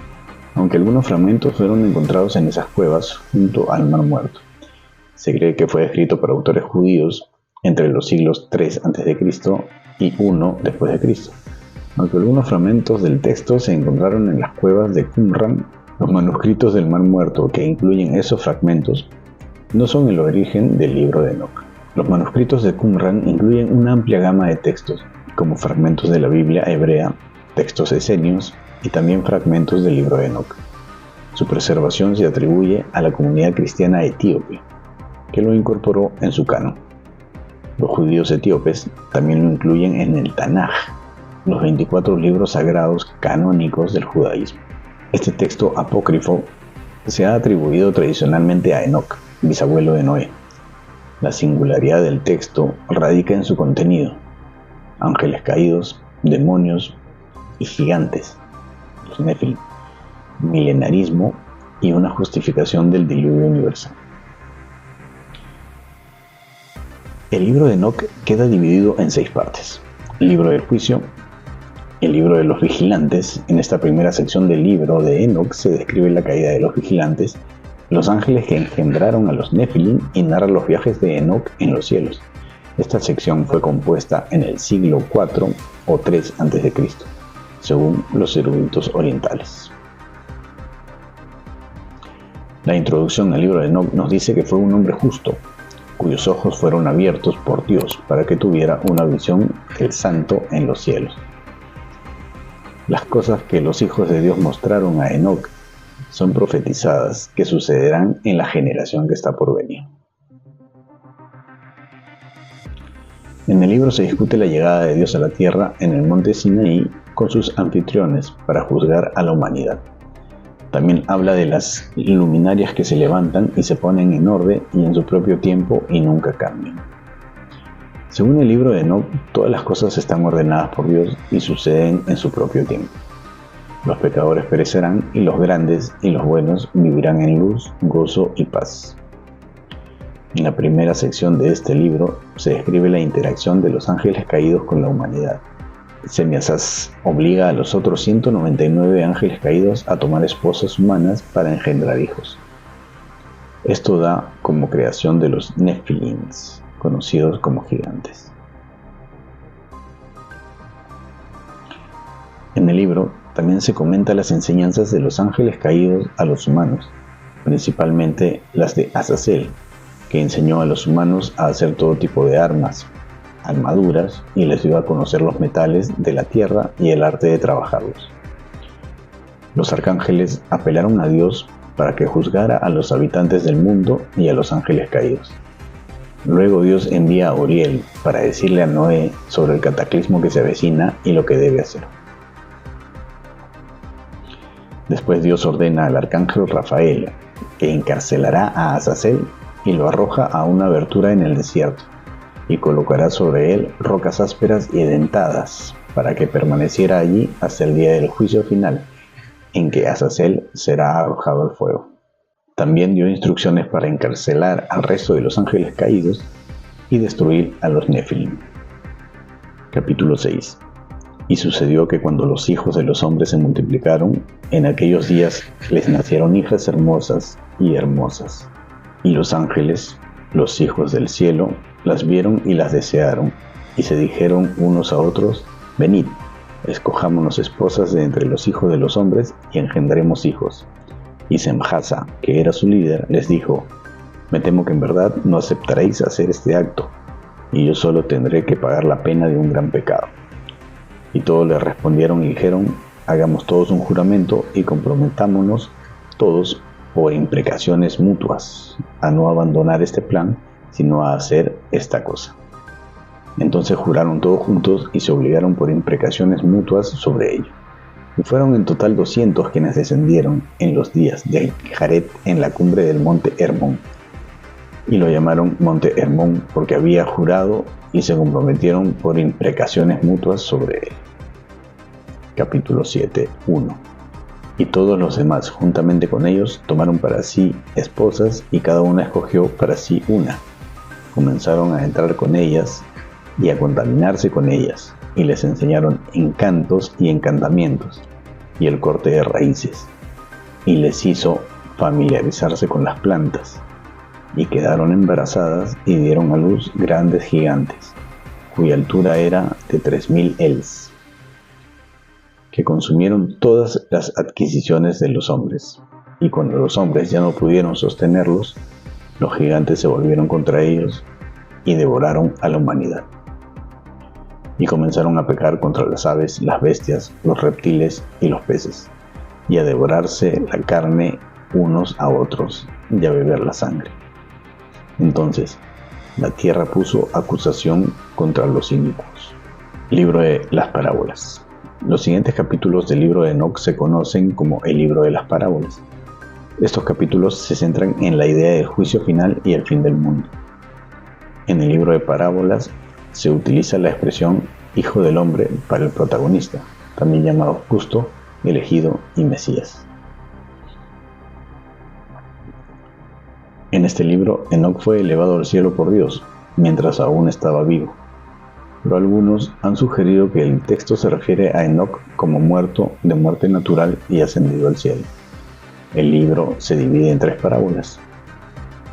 aunque algunos fragmentos fueron encontrados en esas cuevas junto al Mar Muerto. Se cree que fue escrito por autores judíos entre los siglos 3 a.C. y 1 después de Cristo. Aunque algunos fragmentos del texto se encontraron en las cuevas de Qumran, los manuscritos del Mar Muerto que incluyen esos fragmentos no son el origen del libro de Enoc. Los manuscritos de Qumran incluyen una amplia gama de textos, como fragmentos de la Biblia hebrea, textos esenios y también fragmentos del libro de Enoc. Su preservación se atribuye a la comunidad cristiana etíope, que lo incorporó en su canon. Los judíos etíopes también lo incluyen en el Tanaj, los 24 libros sagrados canónicos del judaísmo. Este texto apócrifo se ha atribuido tradicionalmente a Enoc, bisabuelo de Noé. La singularidad del texto radica en su contenido: ángeles caídos, demonios y gigantes, los Nefilim, milenarismo y una justificación del diluvio universal. El libro de Enoc queda dividido en 6 partes: el libro del juicio, el libro de los vigilantes. En esta primera sección del libro de Enoc se describe la caída de los vigilantes, los ángeles que engendraron a los Nefilim y narra los viajes de Enoc en los cielos. Esta sección fue compuesta en el siglo IV o III a.C., según los eruditos orientales. La introducción al libro de Enoc nos dice que fue un hombre justo, cuyos ojos fueron abiertos por Dios para que tuviera una visión del santo en los cielos. Las cosas que los hijos de Dios mostraron a Enoc son profetizadas que sucederán en la generación que está por venir. En el libro se discute la llegada de Dios a la tierra en el monte Sinaí con sus anfitriones para juzgar a la humanidad. También habla de las luminarias que se levantan y se ponen en orden y en su propio tiempo y nunca cambian. Según el libro de Enoc, todas las cosas están ordenadas por Dios y suceden en su propio tiempo. Los pecadores perecerán y los grandes y los buenos vivirán en luz, gozo y paz. En la primera sección de este libro se describe la interacción de los ángeles caídos con la humanidad. Semiasaz obliga a los otros 199 ángeles caídos a tomar esposas humanas para engendrar hijos. Esto da como creación de los Nefilins, conocidos como gigantes. En el libro también se comenta las enseñanzas de los ángeles caídos a los humanos, principalmente las de Azazel, que enseñó a los humanos a hacer todo tipo de armas, armaduras, y les dio a conocer los metales de la tierra y el arte de trabajarlos. Los arcángeles apelaron a Dios para que juzgara a los habitantes del mundo y a los ángeles caídos. Luego Dios envía a Uriel para decirle a Noé sobre el cataclismo que se avecina y lo que debe hacer. Después Dios ordena al arcángel Rafael que encarcelará a Azazel y lo arroja a una abertura en el desierto, y colocará sobre él rocas ásperas y dentadas, para que permaneciera allí hasta el día del juicio final, en que Azazel será arrojado al fuego. También dio instrucciones para encarcelar al resto de los ángeles caídos y destruir a los Nefilim. Capítulo 6. Y sucedió que cuando los hijos de los hombres se multiplicaron, en aquellos días les nacieron hijas hermosas y hermosas. Y los ángeles, los hijos del cielo, las vieron y las desearon, y se dijeron unos a otros: venid, escojámonos esposas de entre los hijos de los hombres y engendremos hijos. Y Semjasa, que era su líder, les dijo: me temo que en verdad no aceptaréis hacer este acto, y yo solo tendré que pagar la pena de un gran pecado. Y todos le respondieron y dijeron: hagamos todos un juramento y comprometámonos todos por imprecaciones mutuas a no abandonar este plan, sino a hacer esta cosa. Entonces juraron todos juntos y se obligaron por imprecaciones mutuas sobre ello. Y fueron en total 200 quienes descendieron en los días de Jared en la cumbre del monte Hermón. Y lo llamaron monte Hermón porque había jurado y se comprometieron por imprecaciones mutuas sobre él. Capítulo 7, 1. Y todos los demás, juntamente con ellos, tomaron para sí esposas y cada una escogió para sí una. Comenzaron a entrar con ellas y a contaminarse con ellas, y les enseñaron encantos y encantamientos, y el corte de raíces, y les hizo familiarizarse con las plantas, y quedaron embarazadas y dieron a luz grandes gigantes, cuya altura era de 3000 els, que consumieron todas las adquisiciones de los hombres, y cuando los hombres ya no pudieron sostenerlos, los gigantes se volvieron contra ellos y devoraron a la humanidad. Y comenzaron a pecar contra las aves, las bestias, los reptiles y los peces, y a devorarse la carne unos a otros, y a beber la sangre. Entonces, la tierra puso acusación contra los inicuos. Libro de las parábolas. Los siguientes capítulos del libro de Enoc se conocen como el libro de las parábolas. Estos capítulos se centran en la idea del juicio final y el fin del mundo. En el libro de parábolas se utiliza la expresión hijo del hombre para el protagonista, también llamado justo, elegido y Mesías. En este libro, Enoc fue elevado al cielo por Dios, mientras aún estaba vivo. Pero algunos han sugerido que el texto se refiere a Enoc como muerto de muerte natural y ascendido al cielo. El libro se divide en 3 parábolas.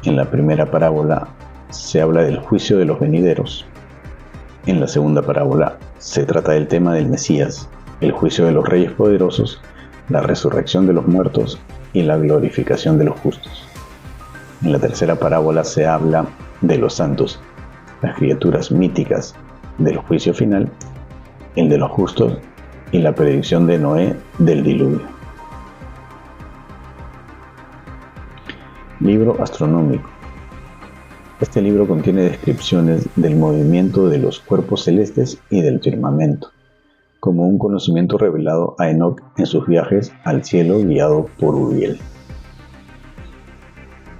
En la primera parábola se habla del juicio de los venideros. En la segunda parábola se trata del tema del Mesías, el juicio de los reyes poderosos, la resurrección de los muertos y la glorificación de los justos. En la tercera parábola se habla de los santos, las criaturas míticas del juicio final, el de los justos y la predicción de Noé del diluvio. Libro astronómico. Este libro contiene descripciones del movimiento de los cuerpos celestes y del firmamento, como un conocimiento revelado a Enoc en sus viajes al cielo guiado por Uriel.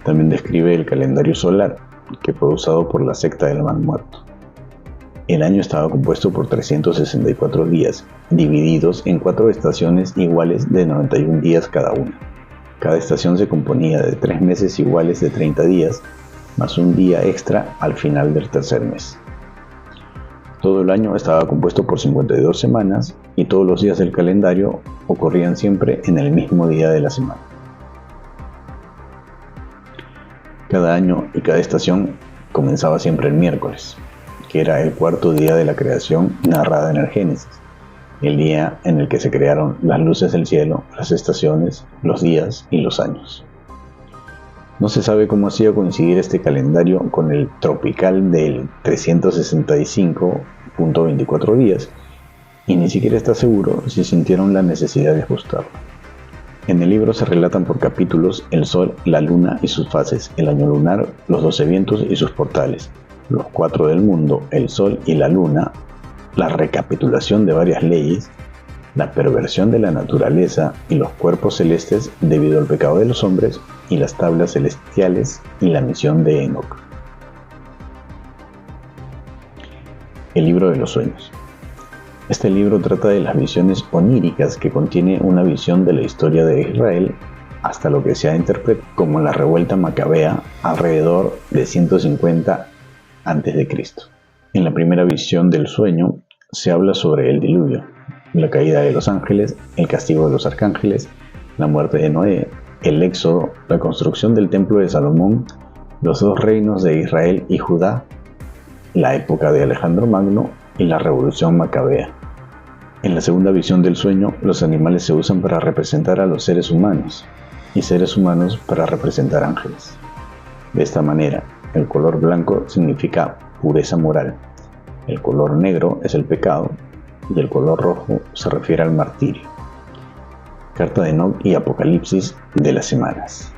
También describe el calendario solar, que fue usado por la secta del Mar Muerto. El año estaba compuesto por 364 días, divididos en 4 estaciones iguales de 91 días cada una. Cada estación se componía de 3 meses iguales de 30 días, más un día extra al final del tercer mes. Todo el año estaba compuesto por 52 semanas y todos los días del calendario ocurrían siempre en el mismo día de la semana. Cada año y cada estación comenzaba siempre el miércoles, que era el 4º día de la creación narrada en el Génesis, el día en el que se crearon las luces del cielo, las estaciones, los días y los años. No se sabe cómo hacía coincidir este calendario con el tropical del 365.24 días, y ni siquiera está seguro si sintieron la necesidad de ajustarlo. En el libro se relatan por capítulos el sol, la luna y sus fases, el año lunar, los 12 vientos y sus portales, los 4 del mundo, el sol y la luna, la recapitulación de varias leyes, la perversión de la naturaleza y los cuerpos celestes debido al pecado de los hombres, y las tablas celestiales y la misión de Enoc. El libro de los sueños. Este libro trata de las visiones oníricas que contiene una visión de la historia de Israel hasta lo que se ha interpretado como la revuelta macabea alrededor de 150 a.C. En la primera visión del sueño se habla sobre el diluvio, la caída de los ángeles, el castigo de los arcángeles, la muerte de Noé, el éxodo, la construcción del templo de Salomón, los dos reinos de Israel y Judá, la época de Alejandro Magno y la revolución macabea. En la segunda visión del sueño, los animales se usan para representar a los seres humanos y seres humanos para representar ángeles. De esta manera, el color blanco significa pureza moral, el color negro es el pecado y el color rojo se refiere al martirio. Carta de Enoc y Apocalipsis de las semanas.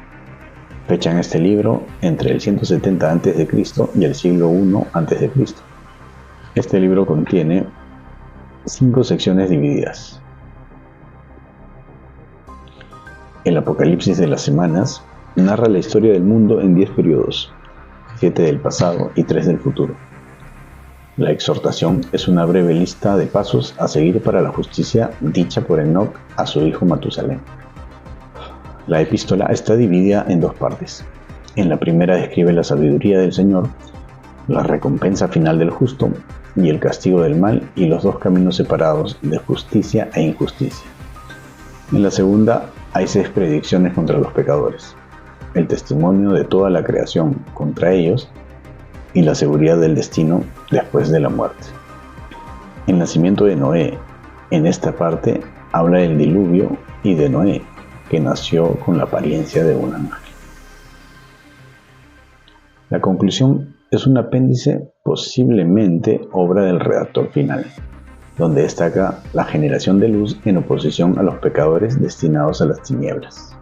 Fechan este libro entre el 170 a.C. y el siglo I a.C. Este libro contiene 5 secciones divididas. El Apocalipsis de las semanas narra la historia del mundo en 10 periodos, 7 del pasado y 3 del futuro. La exhortación es una breve lista de pasos a seguir para la justicia dicha por Enoc a su hijo Matusalén. La epístola está dividida en 2 partes. En la primera describe la sabiduría del Señor, la recompensa final del justo y el castigo del mal y los 2 caminos separados de justicia e injusticia. En la segunda hay 6 predicciones contra los pecadores, el testimonio de toda la creación contra ellos y la seguridad del destino después de la muerte. El nacimiento de Noé, en esta parte, habla del diluvio y de Noé, que nació con la apariencia de un ángel. La conclusión es un apéndice, posiblemente obra del redactor final, donde destaca la generación de luz en oposición a los pecadores destinados a las tinieblas.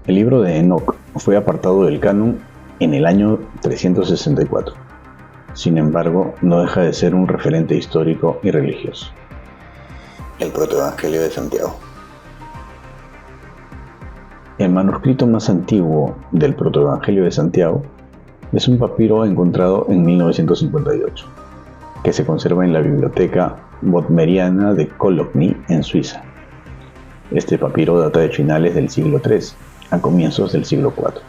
El libro de Enoc fue apartado del canon en el año 364. Sin embargo, no deja de ser un referente histórico y religioso. El protoevangelio de Santiago. El manuscrito más antiguo del protoevangelio de Santiago es un papiro encontrado en 1958, que se conserva en la biblioteca Bodmeriana de Cologne, en Suiza. Este papiro data de finales del siglo III a comienzos del siglo IV.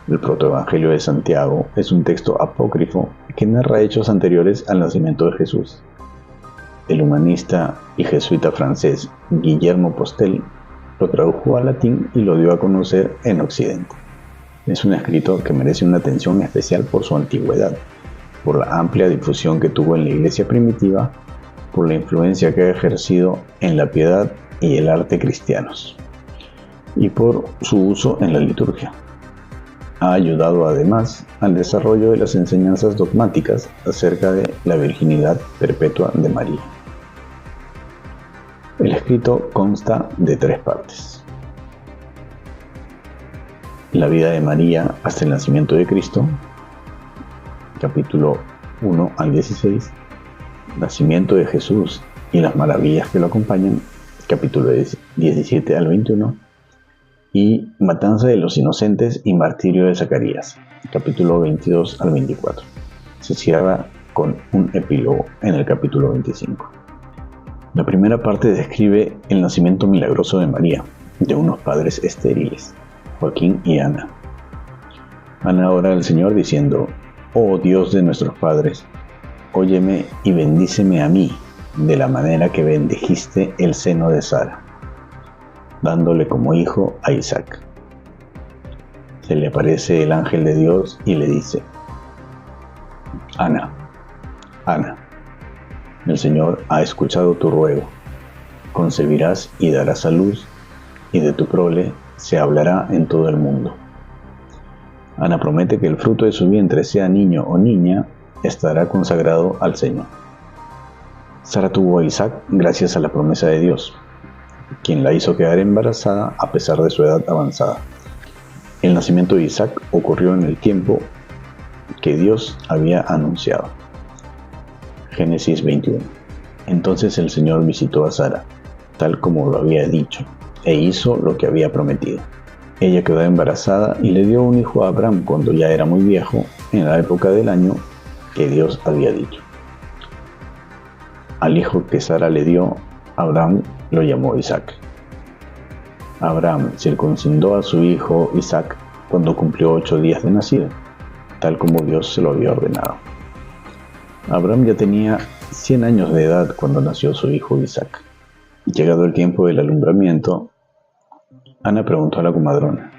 El protoevangelio de Santiago es un texto apócrifo que narra hechos anteriores al nacimiento de Jesús. El humanista y jesuita francés Guillermo Postel lo tradujo al latín y lo dio a conocer en Occidente. Es un escrito que merece una atención especial por su antigüedad, por la amplia difusión que tuvo en la iglesia primitiva, por la influencia que ha ejercido en la piedad y el arte cristianos, y por su uso en la liturgia. Ha ayudado además al desarrollo de las enseñanzas dogmáticas acerca de la virginidad perpetua de María. El escrito consta de 3 partes. La vida de María hasta el nacimiento de Cristo, capítulo 1 al 16, nacimiento de Jesús y las maravillas que lo acompañan, capítulo 17 al 21, y matanza de los inocentes y martirio de Zacarías, capítulo 22 al 24. Se cierra con un epílogo en el capítulo 25. La primera parte describe el nacimiento milagroso de María, de unos padres estériles, Joaquín y Ana. Ana ora al Señor diciendo: «Oh Dios de nuestros padres, óyeme y bendíceme a mí, de la manera que bendijiste el seno de Sara, dándole como hijo a Isaac». Se le aparece el ángel de Dios y le dice: «Ana, Ana, el Señor ha escuchado tu ruego, concebirás y darás a luz, y de tu prole se hablará en todo el mundo». Ana promete que el fruto de su vientre, sea niño o niña, estará consagrado al Señor. Sara tuvo a Isaac gracias a la promesa de Dios, quien la hizo quedar embarazada a pesar de su edad avanzada. El nacimiento de Isaac ocurrió en el tiempo que Dios había anunciado. Génesis 21. Entonces el Señor visitó a Sara, tal como lo había dicho, e hizo lo que había prometido. Ella quedó embarazada y le dio un hijo a Abraham cuando ya era muy viejo, en la época del año que Dios había dicho. Al hijo que Sara le dio, Abraham lo llamó Isaac. Abraham circuncidó a su hijo Isaac cuando cumplió 8 días de nacido, tal como Dios se lo había ordenado. Abraham ya tenía 100 años de edad cuando nació su hijo Isaac. Llegado el tiempo del alumbramiento, Ana preguntó a la comadrona: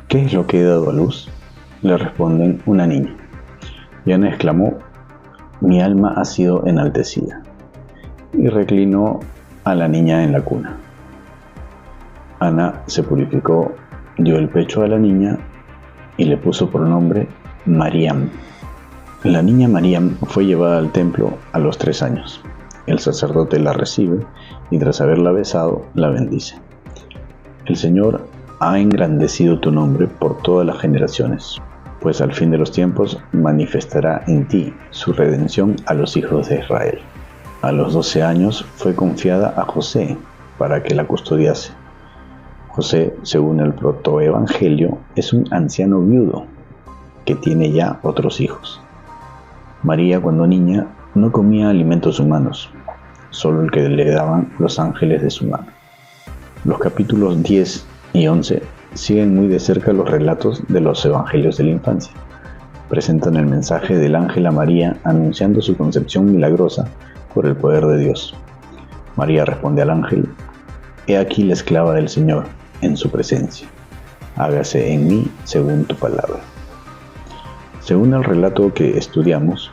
¿qué es lo que he dado a luz? Le responden: una niña. Y Ana exclamó: mi alma ha sido enaltecida. Y reclinó a la niña en la cuna. Ana se purificó, dio el pecho a la niña y le puso por nombre Mariam. La niña Mariam fue llevada al templo a los 3 años. El sacerdote la recibe y tras haberla besado, la bendice. El Señor ha engrandecido tu nombre por todas las generaciones, pues al fin de los tiempos manifestará en ti su redención a los hijos de Israel. A los 12 años fue confiada a José para que la custodiase. José, según el protoevangelio, es un anciano viudo que tiene ya otros hijos. María, cuando niña, no comía alimentos humanos, solo el que le daban los ángeles de su mano. Los capítulos 10 y 11 siguen muy de cerca los relatos de los evangelios de la infancia. Presentan el mensaje del ángel a María anunciando su concepción milagrosa por el poder de Dios. María responde al ángel: he aquí la esclava del Señor, en su presencia. Hágase en mí según tu palabra. Según el relato que estudiamos,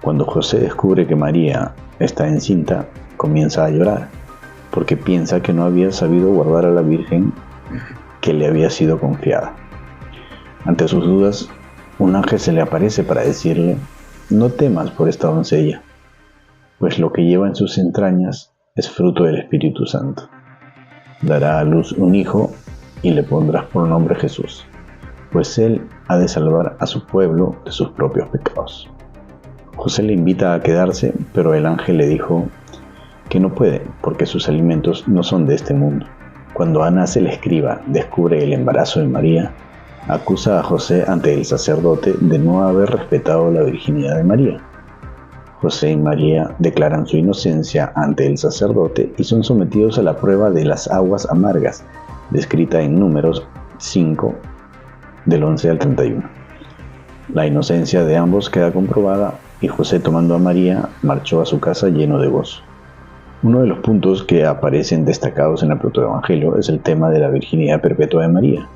cuando José descubre que María está encinta, comienza a llorar, porque piensa que no había sabido guardar a la Virgen que le había sido confiada. Ante sus dudas, un ángel se le aparece para decirle: no temas por esta doncella, pues lo que lleva en sus entrañas es fruto del Espíritu Santo. Dará a luz un hijo y le pondrás por nombre Jesús, pues él ha de salvar a su pueblo de sus propios pecados. José le invita a quedarse, pero el ángel le dijo que no puede, porque sus alimentos no son de este mundo. Cuando Ana, el escriba, descubre el embarazo de María, acusa a José ante el sacerdote de no haber respetado la virginidad de María. José y María declaran su inocencia ante el sacerdote y son sometidos a la prueba de las aguas amargas, descrita en Números 5, del 11 al 31. La inocencia de ambos queda comprobada y José, tomando a María, marchó a su casa lleno de gozo. Uno de los puntos que aparecen destacados en el protoevangelio es el tema de la virginidad perpetua de María.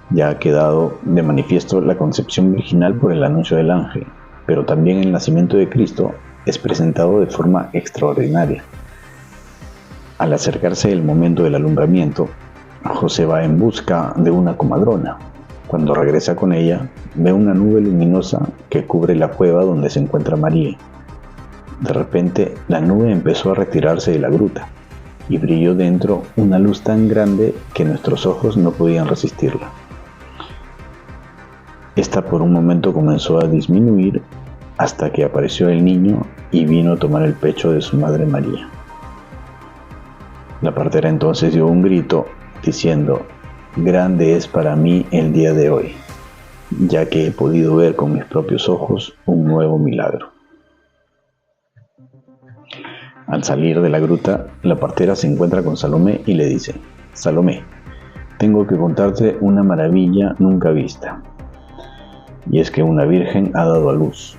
Ya ha quedado de manifiesto la concepción virginal por el anuncio del ángel, pero también el nacimiento de Cristo es presentado de forma extraordinaria. Al acercarse el momento del alumbramiento, José va en busca de una comadrona. Cuando regresa con ella, ve una nube luminosa que cubre la cueva donde se encuentra María. De repente, la nube empezó a retirarse de la gruta y brilló dentro una luz tan grande que nuestros ojos no podían resistirla. Esta por un momento comenzó a disminuir hasta que apareció el niño y vino a tomar el pecho de su madre María. La partera entonces dio un grito diciendo: grande es para mí el día de hoy, ya que he podido ver con mis propios ojos un nuevo milagro. Al salir de la gruta, la partera se encuentra con Salomé y le dice: Salomé, tengo que contarte una maravilla nunca vista. Y es que una virgen ha dado a luz,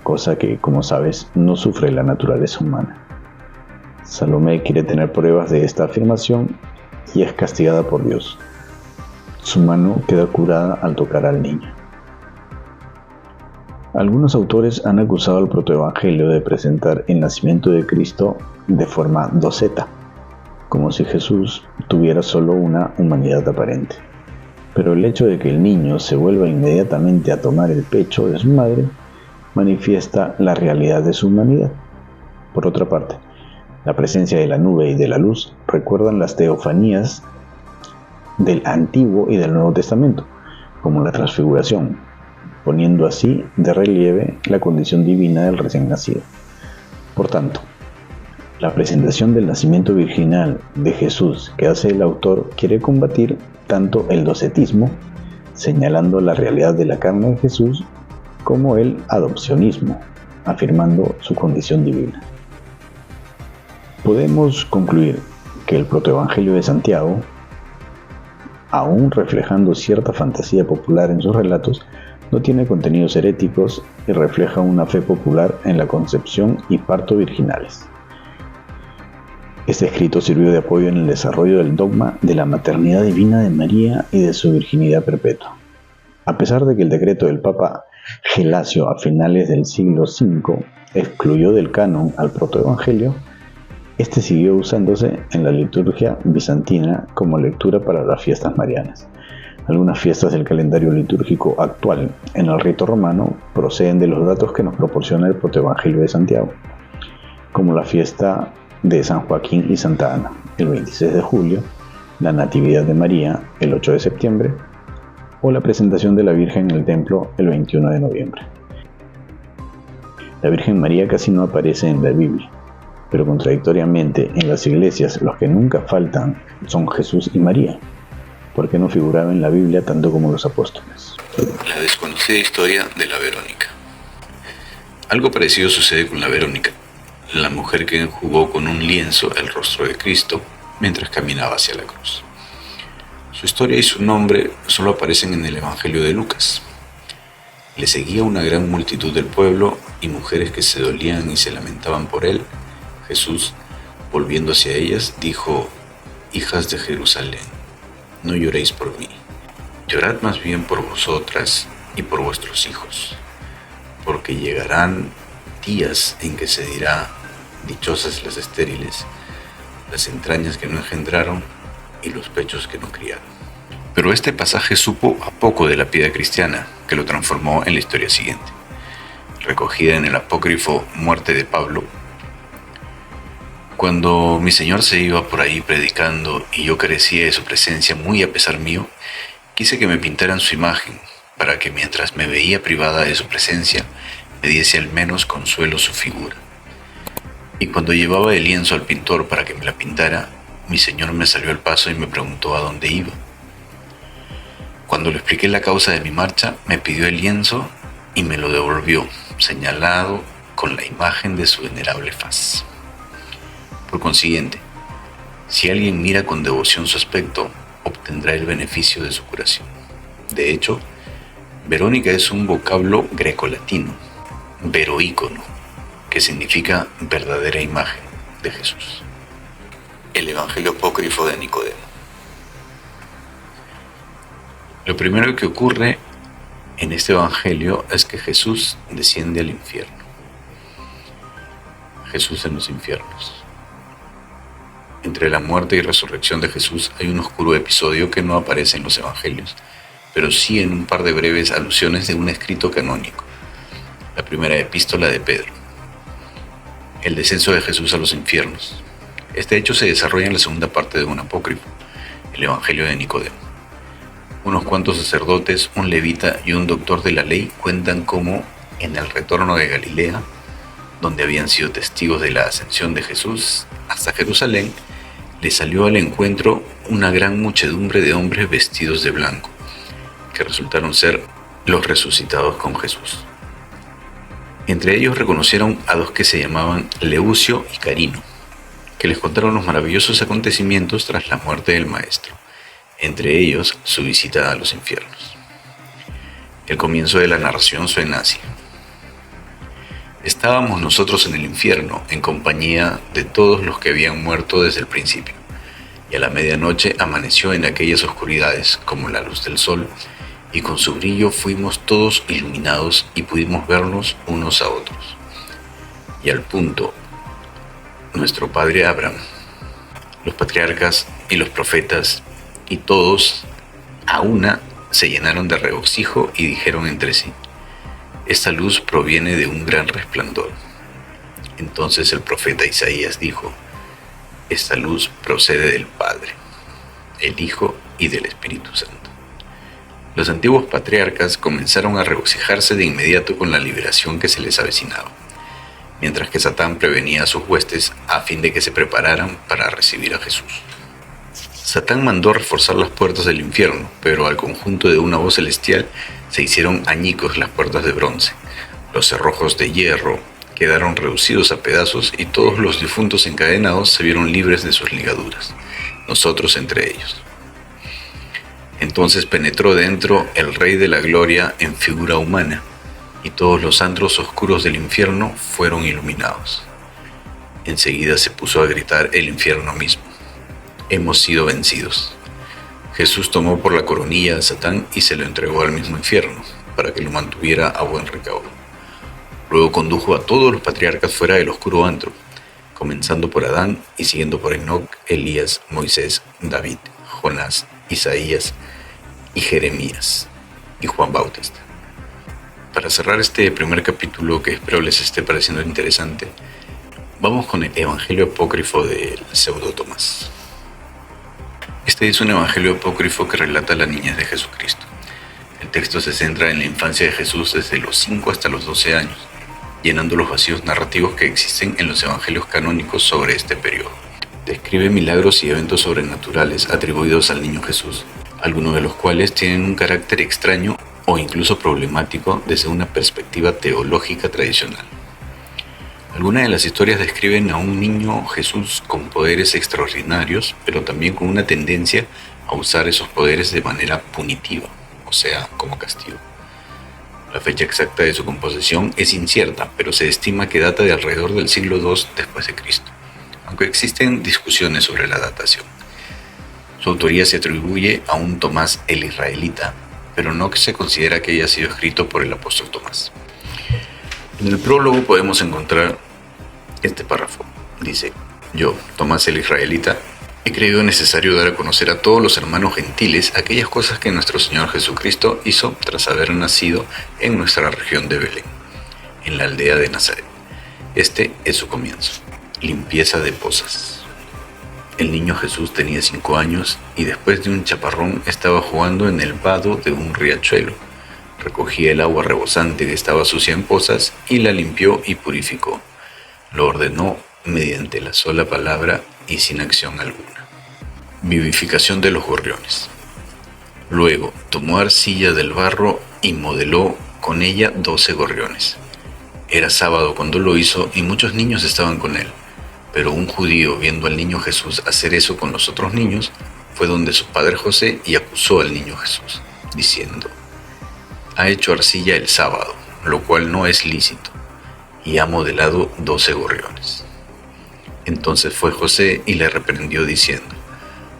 cosa que, como sabes, no sufre la naturaleza humana. Salomé quiere tener pruebas de esta afirmación y es castigada por Dios. Su mano queda curada al tocar al niño. Algunos autores han acusado al protoevangelio de presentar el nacimiento de Cristo de forma doceta, como si Jesús tuviera solo una humanidad aparente. Pero el hecho de que el niño se vuelva inmediatamente a tomar el pecho de su madre manifiesta la realidad de su humanidad. Por otra parte, la presencia de la nube y de la luz recuerdan las teofanías del Antiguo y del Nuevo Testamento, como la transfiguración, poniendo así de relieve la condición divina del recién nacido. Por tanto, la presentación del nacimiento virginal de Jesús que hace el autor quiere combatir tanto el docetismo, señalando la realidad de la carne de Jesús, como el adopcionismo, afirmando su condición divina. Podemos concluir que el protoevangelio de Santiago, aún reflejando cierta fantasía popular en sus relatos, no tiene contenidos heréticos y refleja una fe popular en la concepción y parto virginales. Este escrito sirvió de apoyo en el desarrollo del dogma de la maternidad divina de María y de su virginidad perpetua. A pesar de que el decreto del Papa Gelasio a finales del siglo V excluyó del canon al protoevangelio, este siguió usándose en la liturgia bizantina como lectura para las fiestas marianas. Algunas fiestas del calendario litúrgico actual en el rito romano proceden de los datos que nos proporciona el protoevangelio de Santiago, como la fiesta de San Joaquín y Santa Ana, el 26 de julio, la Natividad de María, el 8 de septiembre, o la presentación de la Virgen en el templo, el 21 de noviembre. La Virgen María casi no aparece en la Biblia, pero contradictoriamente en las iglesias los que nunca faltan son Jesús y María, porque no figuraba en la Biblia tanto como los apóstoles. La desconocida historia de la Verónica. Algo parecido sucede con la Verónica, la mujer que enjugó con un lienzo el rostro de Cristo mientras caminaba hacia la cruz. Su historia y su nombre solo aparecen en el Evangelio de Lucas. Le seguía una gran multitud del pueblo y mujeres que se dolían y se lamentaban por él. Jesús, volviendo hacia ellas, dijo: «Hijas de Jerusalén, no lloréis por mí, llorad más bien por vosotras y por vuestros hijos, porque llegarán días en que se dirá: dichosas las estériles, las entrañas que no engendraron y los pechos que no criaron». Pero este pasaje supo a poco de la piedad cristiana, que lo transformó en la historia siguiente. Recogida en el apócrifo Muerte de Pablo: «Cuando mi Señor se iba por ahí predicando y yo carecía de su presencia muy a pesar mío, quise que me pintaran su imagen, para que mientras me veía privada de su presencia, me diese al menos consuelo su figura. Y cuando llevaba el lienzo al pintor para que me la pintara, mi Señor me salió al paso y me preguntó a dónde iba. Cuando le expliqué la causa de mi marcha, me pidió el lienzo y me lo devolvió, señalado con la imagen de su venerable faz. Por consiguiente, si alguien mira con devoción su aspecto, obtendrá el beneficio de su curación». De hecho, Verónica es un vocablo grecolatino, veroícono, que significa verdadera imagen de Jesús. El Evangelio apócrifo de Nicodemo. Lo primero que ocurre en este Evangelio es que Jesús desciende al infierno. Jesús en los infiernos. Entre la muerte y resurrección de Jesús hay un oscuro episodio que no aparece en los Evangelios, pero sí en un par de breves alusiones de un escrito canónico, la primera epístola de Pedro. El descenso de Jesús a los infiernos. Este hecho se desarrolla en la segunda parte de un apócrifo, el Evangelio de Nicodemo. Unos cuantos sacerdotes, un levita y un doctor de la ley cuentan cómo, en el retorno de Galilea, donde habían sido testigos de la ascensión de Jesús hasta Jerusalén, le salió al encuentro una gran muchedumbre de hombres vestidos de blanco, que resultaron ser los resucitados con Jesús. Entre ellos reconocieron a dos que se llamaban Leucio y Carino, que les contaron los maravillosos acontecimientos tras la muerte del Maestro, entre ellos su visita a los infiernos. El comienzo de la narración suena así: «Estábamos nosotros en el infierno, en compañía de todos los que habían muerto desde el principio, y a la medianoche amaneció en aquellas oscuridades como la luz del sol, y con su brillo fuimos todos iluminados y pudimos vernos unos a otros. Y al punto, nuestro padre Abraham, los patriarcas y los profetas, y todos a una se llenaron de regocijo y dijeron entre sí: esta luz proviene de un gran resplandor. Entonces el profeta Isaías dijo: esta luz procede del Padre, el Hijo y del Espíritu Santo. Los antiguos patriarcas comenzaron a regocijarse de inmediato con la liberación que se les avecinaba, mientras que Satán prevenía a sus huestes a fin de que se prepararan para recibir a Jesús. Satán mandó reforzar las puertas del infierno, pero al conjunto de una voz celestial se hicieron añicos las puertas de bronce, los cerrojos de hierro quedaron reducidos a pedazos y todos los difuntos encadenados se vieron libres de sus ligaduras, nosotros entre ellos. Entonces penetró dentro el Rey de la Gloria en figura humana, y todos los antros oscuros del infierno fueron iluminados. Enseguida se puso a gritar el infierno mismo: hemos sido vencidos. Jesús tomó por la coronilla a Satán y se lo entregó al mismo infierno, para que lo mantuviera a buen recaudo. Luego condujo a todos los patriarcas fuera del oscuro antro, comenzando por Adán y siguiendo por Enoc, Elías, Moisés, David, Jonás, Isaías y Jeremías y Juan Bautista. Para cerrar este primer capítulo, que espero les esté pareciendo interesante, vamos con el Evangelio apócrifo del pseudo Tomás. Este es un evangelio apócrifo que relata la niñez de Jesucristo. El texto se centra en la infancia de Jesús desde los 5 hasta los 12 años, llenando los vacíos narrativos que existen en los evangelios canónicos sobre este periodo. Describe milagros y eventos sobrenaturales atribuidos al niño Jesús, algunos de los cuales tienen un carácter extraño o incluso problemático desde una perspectiva teológica tradicional. Algunas de las historias describen a un niño Jesús con poderes extraordinarios, pero también con una tendencia a usar esos poderes de manera punitiva, o sea, como castigo. La fecha exacta de su composición es incierta, pero se estima que data de alrededor del siglo II después de Cristo, aunque existen discusiones sobre la datación. Su autoría se atribuye a un Tomás el Israelita, pero no se considera que haya sido escrito por el apóstol Tomás. En el prólogo podemos encontrar este párrafo. Dice: yo, Tomás el Israelita, he creído necesario dar a conocer a todos los hermanos gentiles aquellas cosas que nuestro Señor Jesucristo hizo tras haber nacido en nuestra región de Belén, en la aldea de Nazaret. Este es su comienzo: limpieza de pozas. El niño Jesús tenía 5 años y después de un chaparrón estaba jugando en el vado de un riachuelo. Recogía el agua rebosante que estaba sucia en pozas y la limpió y purificó. Lo ordenó mediante la sola palabra y sin acción alguna. Vivificación de los gorriones. Luego tomó arcilla del barro y modeló con ella 12 gorriones. Era sábado cuando lo hizo y muchos niños estaban con él. Pero un judío, viendo al niño Jesús hacer eso con los otros niños, fue donde su padre José y acusó al niño Jesús, diciendo: ha hecho arcilla el sábado, lo cual no es lícito, y ha modelado 12 gorriones. Entonces fue José y le reprendió diciendo: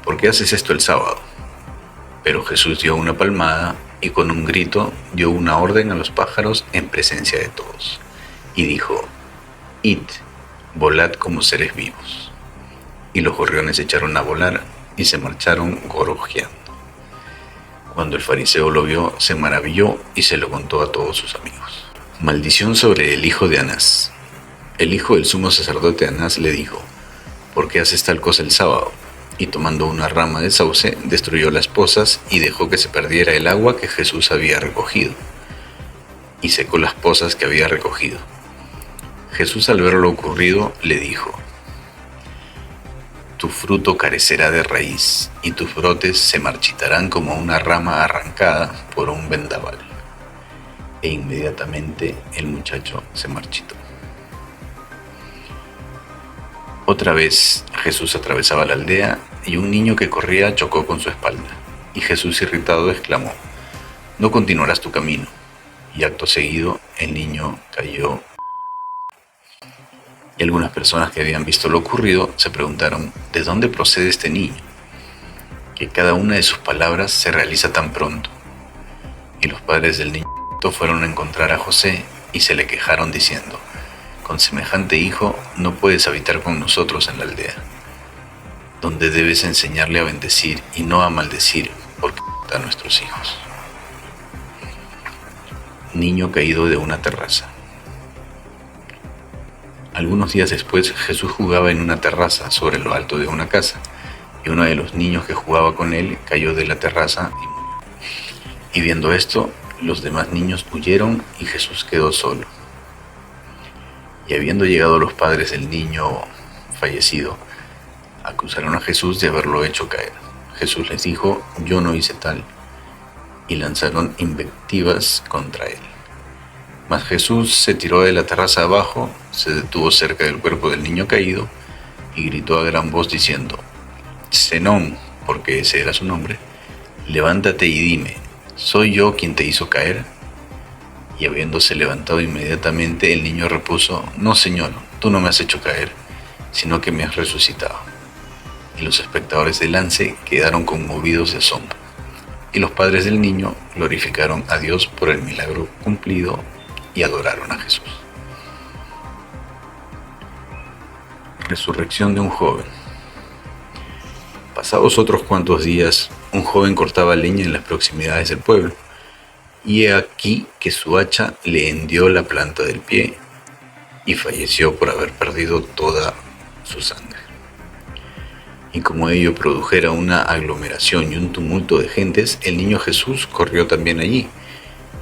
¿por qué haces esto el sábado? Pero Jesús dio una palmada y con un grito dio una orden a los pájaros en presencia de todos, y dijo: id, volad como seres vivos. Y los gorriones echaron a volar y se marcharon gorjeando. Cuando el fariseo lo vio, se maravilló y se lo contó a todos sus amigos. Maldición sobre el hijo de Anás. El hijo del sumo sacerdote Anás le dijo: ¿por qué haces tal cosa el sábado? Y tomando una rama de sauce, destruyó las pozas y dejó que se perdiera el agua que Jesús había recogido. Y secó las pozas que había recogido. Jesús, al ver lo ocurrido, le dijo: tu fruto carecerá de raíz, y tus brotes se marchitarán como una rama arrancada por un vendaval. E inmediatamente el muchacho se marchitó. Otra vez Jesús atravesaba la aldea y un niño que corría chocó con su espalda. Y Jesús, irritado, exclamó: no continuarás tu camino. Y acto seguido el niño cayó. Y algunas personas que habían visto lo ocurrido se preguntaron: ¿de dónde procede este niño? Que cada una de sus palabras se realiza tan pronto. Y los padres del niño fueron a encontrar a José y se le quejaron diciendo: con semejante hijo no puedes habitar con nosotros en la aldea, donde debes enseñarle a bendecir y no a maldecir, porque a nuestros hijos. Niño caído de una terraza. Algunos días después, Jesús jugaba en una terraza sobre lo alto de una casa, y uno de los niños que jugaba con él cayó de la terraza y murió. Y viendo esto, los demás niños huyeron y Jesús quedó solo. Y habiendo llegado los padres del niño fallecido, acusaron a Jesús de haberlo hecho caer. Jesús les dijo: yo no hice tal, y lanzaron invectivas contra él. Mas Jesús se tiró de la terraza abajo, se detuvo cerca del cuerpo del niño caído y gritó a gran voz diciendo: Zenón, porque ese era su nombre, levántate y dime, ¿soy yo quien te hizo caer? Y habiéndose levantado inmediatamente, el niño repuso: No, Señor, tú no me has hecho caer, sino que me has resucitado. Y los espectadores del lance quedaron conmovidos de asombro. Y los padres del niño glorificaron a Dios por el milagro cumplido y adoraron a Jesús. Resurrección de un joven. Pasados otros cuantos días, un joven cortaba leña en las proximidades del pueblo, y he aquí que su hacha le hendió la planta del pie, y falleció por haber perdido toda su sangre. Y como ello produjera una aglomeración y un tumulto de gentes, el niño Jesús corrió también allí,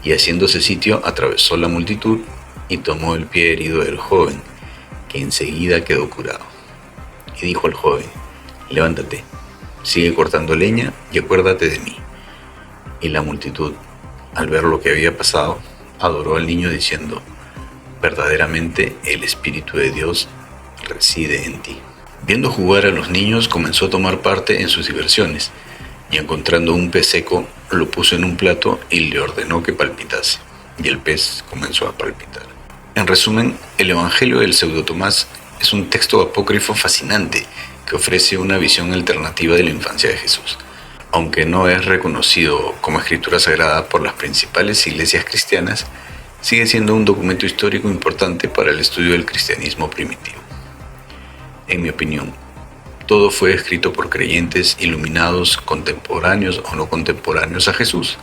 y haciéndose sitio atravesó la multitud y tomó el pie herido del joven, que enseguida quedó curado. Y dijo al joven: Levántate, sigue cortando leña y acuérdate de mí. Y la multitud, al ver lo que había pasado, adoró al niño diciendo: Verdaderamente el Espíritu de Dios reside en ti. Viendo jugar a los niños, comenzó a tomar parte en sus diversiones, y encontrando un pez seco, lo puso en un plato y le ordenó que palpitase, y el pez comenzó a palpitar. En resumen, el Evangelio del Pseudo Tomás es un texto apócrifo fascinante que ofrece una visión alternativa de la infancia de Jesús. Aunque no es reconocido como escritura sagrada por las principales iglesias cristianas, sigue siendo un documento histórico importante para el estudio del cristianismo primitivo. En mi opinión, todo fue escrito por creyentes iluminados, contemporáneos o no contemporáneos a Jesús.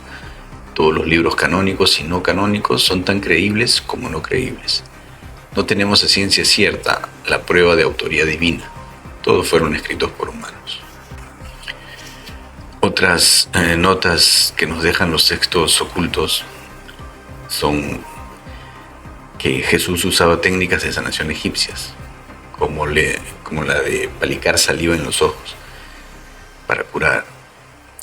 Todos los libros canónicos y no canónicos son tan creíbles como no creíbles. No tenemos a ciencia cierta la prueba de autoría divina. Todos fueron escritos por humanos. Otras notas que nos dejan los textos ocultos son que Jesús usaba técnicas de sanación egipcias, como la de palicar saliva en los ojos para curar.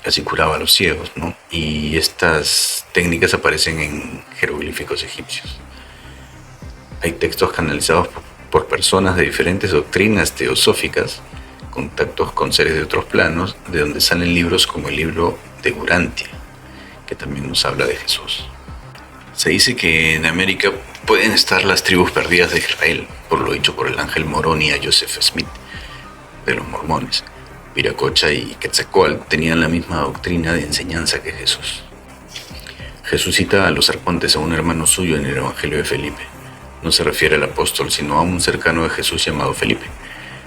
Así curaba a los ciegos, ¿no? Y estas técnicas aparecen en jeroglíficos egipcios. Hay textos canalizados por personas de diferentes doctrinas teosóficas, contactos con seres de otros planos, de donde salen libros como el libro de Urantia, que también nos habla de Jesús. Se dice que en América pueden estar las tribus perdidas de Israel, por lo dicho por el ángel Moroni a Joseph Smith, de los mormones. Viracocha y Quetzalcóatl tenían la misma doctrina de enseñanza que Jesús. Jesús cita a los arcontes a un hermano suyo en el Evangelio de Felipe. No se refiere al apóstol, sino a un cercano de Jesús llamado Felipe.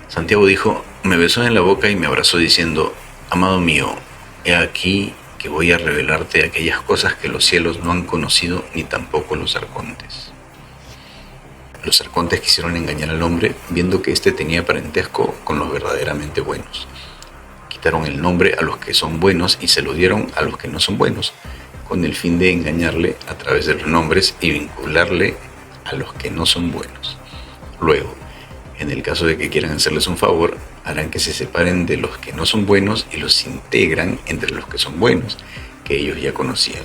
Santiago dijo: me besó en la boca y me abrazó diciendo: amado mío, he aquí que voy a revelarte aquellas cosas que los cielos no han conocido ni tampoco los arcontes. Los arcontes quisieron engañar al hombre viendo que éste tenía parentesco con los verdaderamente buenos. Quitaron el nombre a los que son buenos y se lo dieron a los que no son buenos, con el fin de engañarle a través de los nombres y vincularle a los que no son buenos. Luego, en el caso de que quieran hacerles un favor, harán que se separen de los que no son buenos y los integran entre los que son buenos, que ellos ya conocían,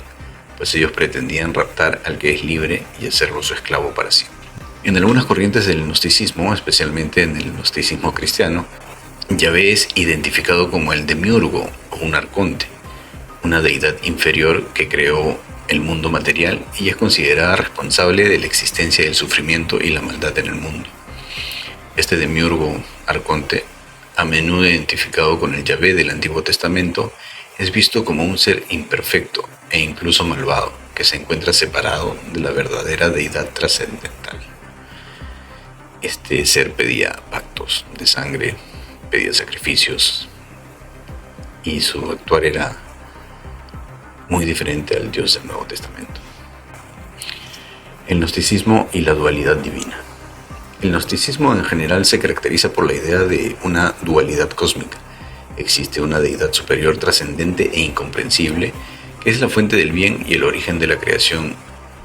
pues ellos pretendían raptar al que es libre y hacerlo su esclavo para siempre. En algunas corrientes del gnosticismo, especialmente en el gnosticismo cristiano, Yahvé es identificado como el demiurgo o un arconte, una deidad inferior que creó el mundo material y es considerada responsable de la existencia del sufrimiento y la maldad en el mundo. Este demiurgo arconte, a menudo identificado con el Yahvé del Antiguo Testamento, es visto como un ser imperfecto e incluso malvado, que se encuentra separado de la verdadera deidad trascendental. Este ser pedía pactos de sangre, pedía sacrificios, y su actuar era muy diferente al Dios del Nuevo Testamento. El gnosticismo y la dualidad divina. El gnosticismo en general se caracteriza por la idea de una dualidad cósmica. Existe una deidad superior trascendente e incomprensible, que es la fuente del bien y el origen de la creación,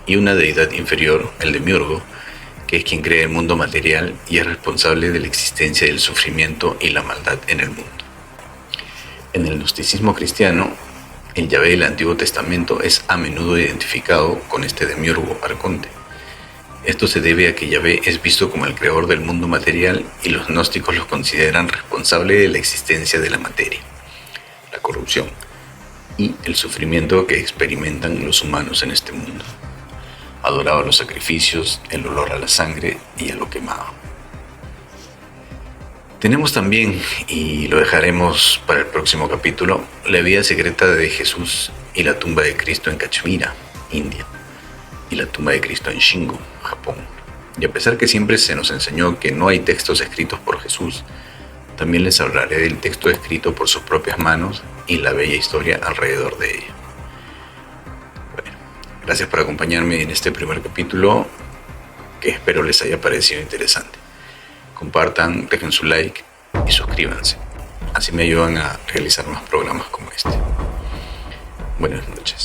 y una deidad inferior, el demiurgo, que es quien crea el mundo material y es responsable de la existencia del sufrimiento y la maldad en el mundo. En el gnosticismo cristiano, el Yahvé del Antiguo Testamento es a menudo identificado con este demiurgo arconte. Esto se debe a que Yahvé es visto como el creador del mundo material y los gnósticos los consideran responsable de la existencia de la materia, la corrupción y el sufrimiento que experimentan los humanos en este mundo. Adoraba los sacrificios, el olor a la sangre y a lo quemado. Tenemos también, y lo dejaremos para el próximo capítulo, la vida secreta de Jesús y la tumba de Cristo en Cachemira, India, y la tumba de Cristo en Shingo, Japón. Y a pesar que siempre se nos enseñó que no hay textos escritos por Jesús, también les hablaré del texto escrito por sus propias manos y la bella historia alrededor de ella. Bueno, gracias por acompañarme en este primer capítulo, que espero les haya parecido interesante. Compartan, dejen su like y suscríbanse. Así me ayudan a realizar más programas como este. Buenas noches.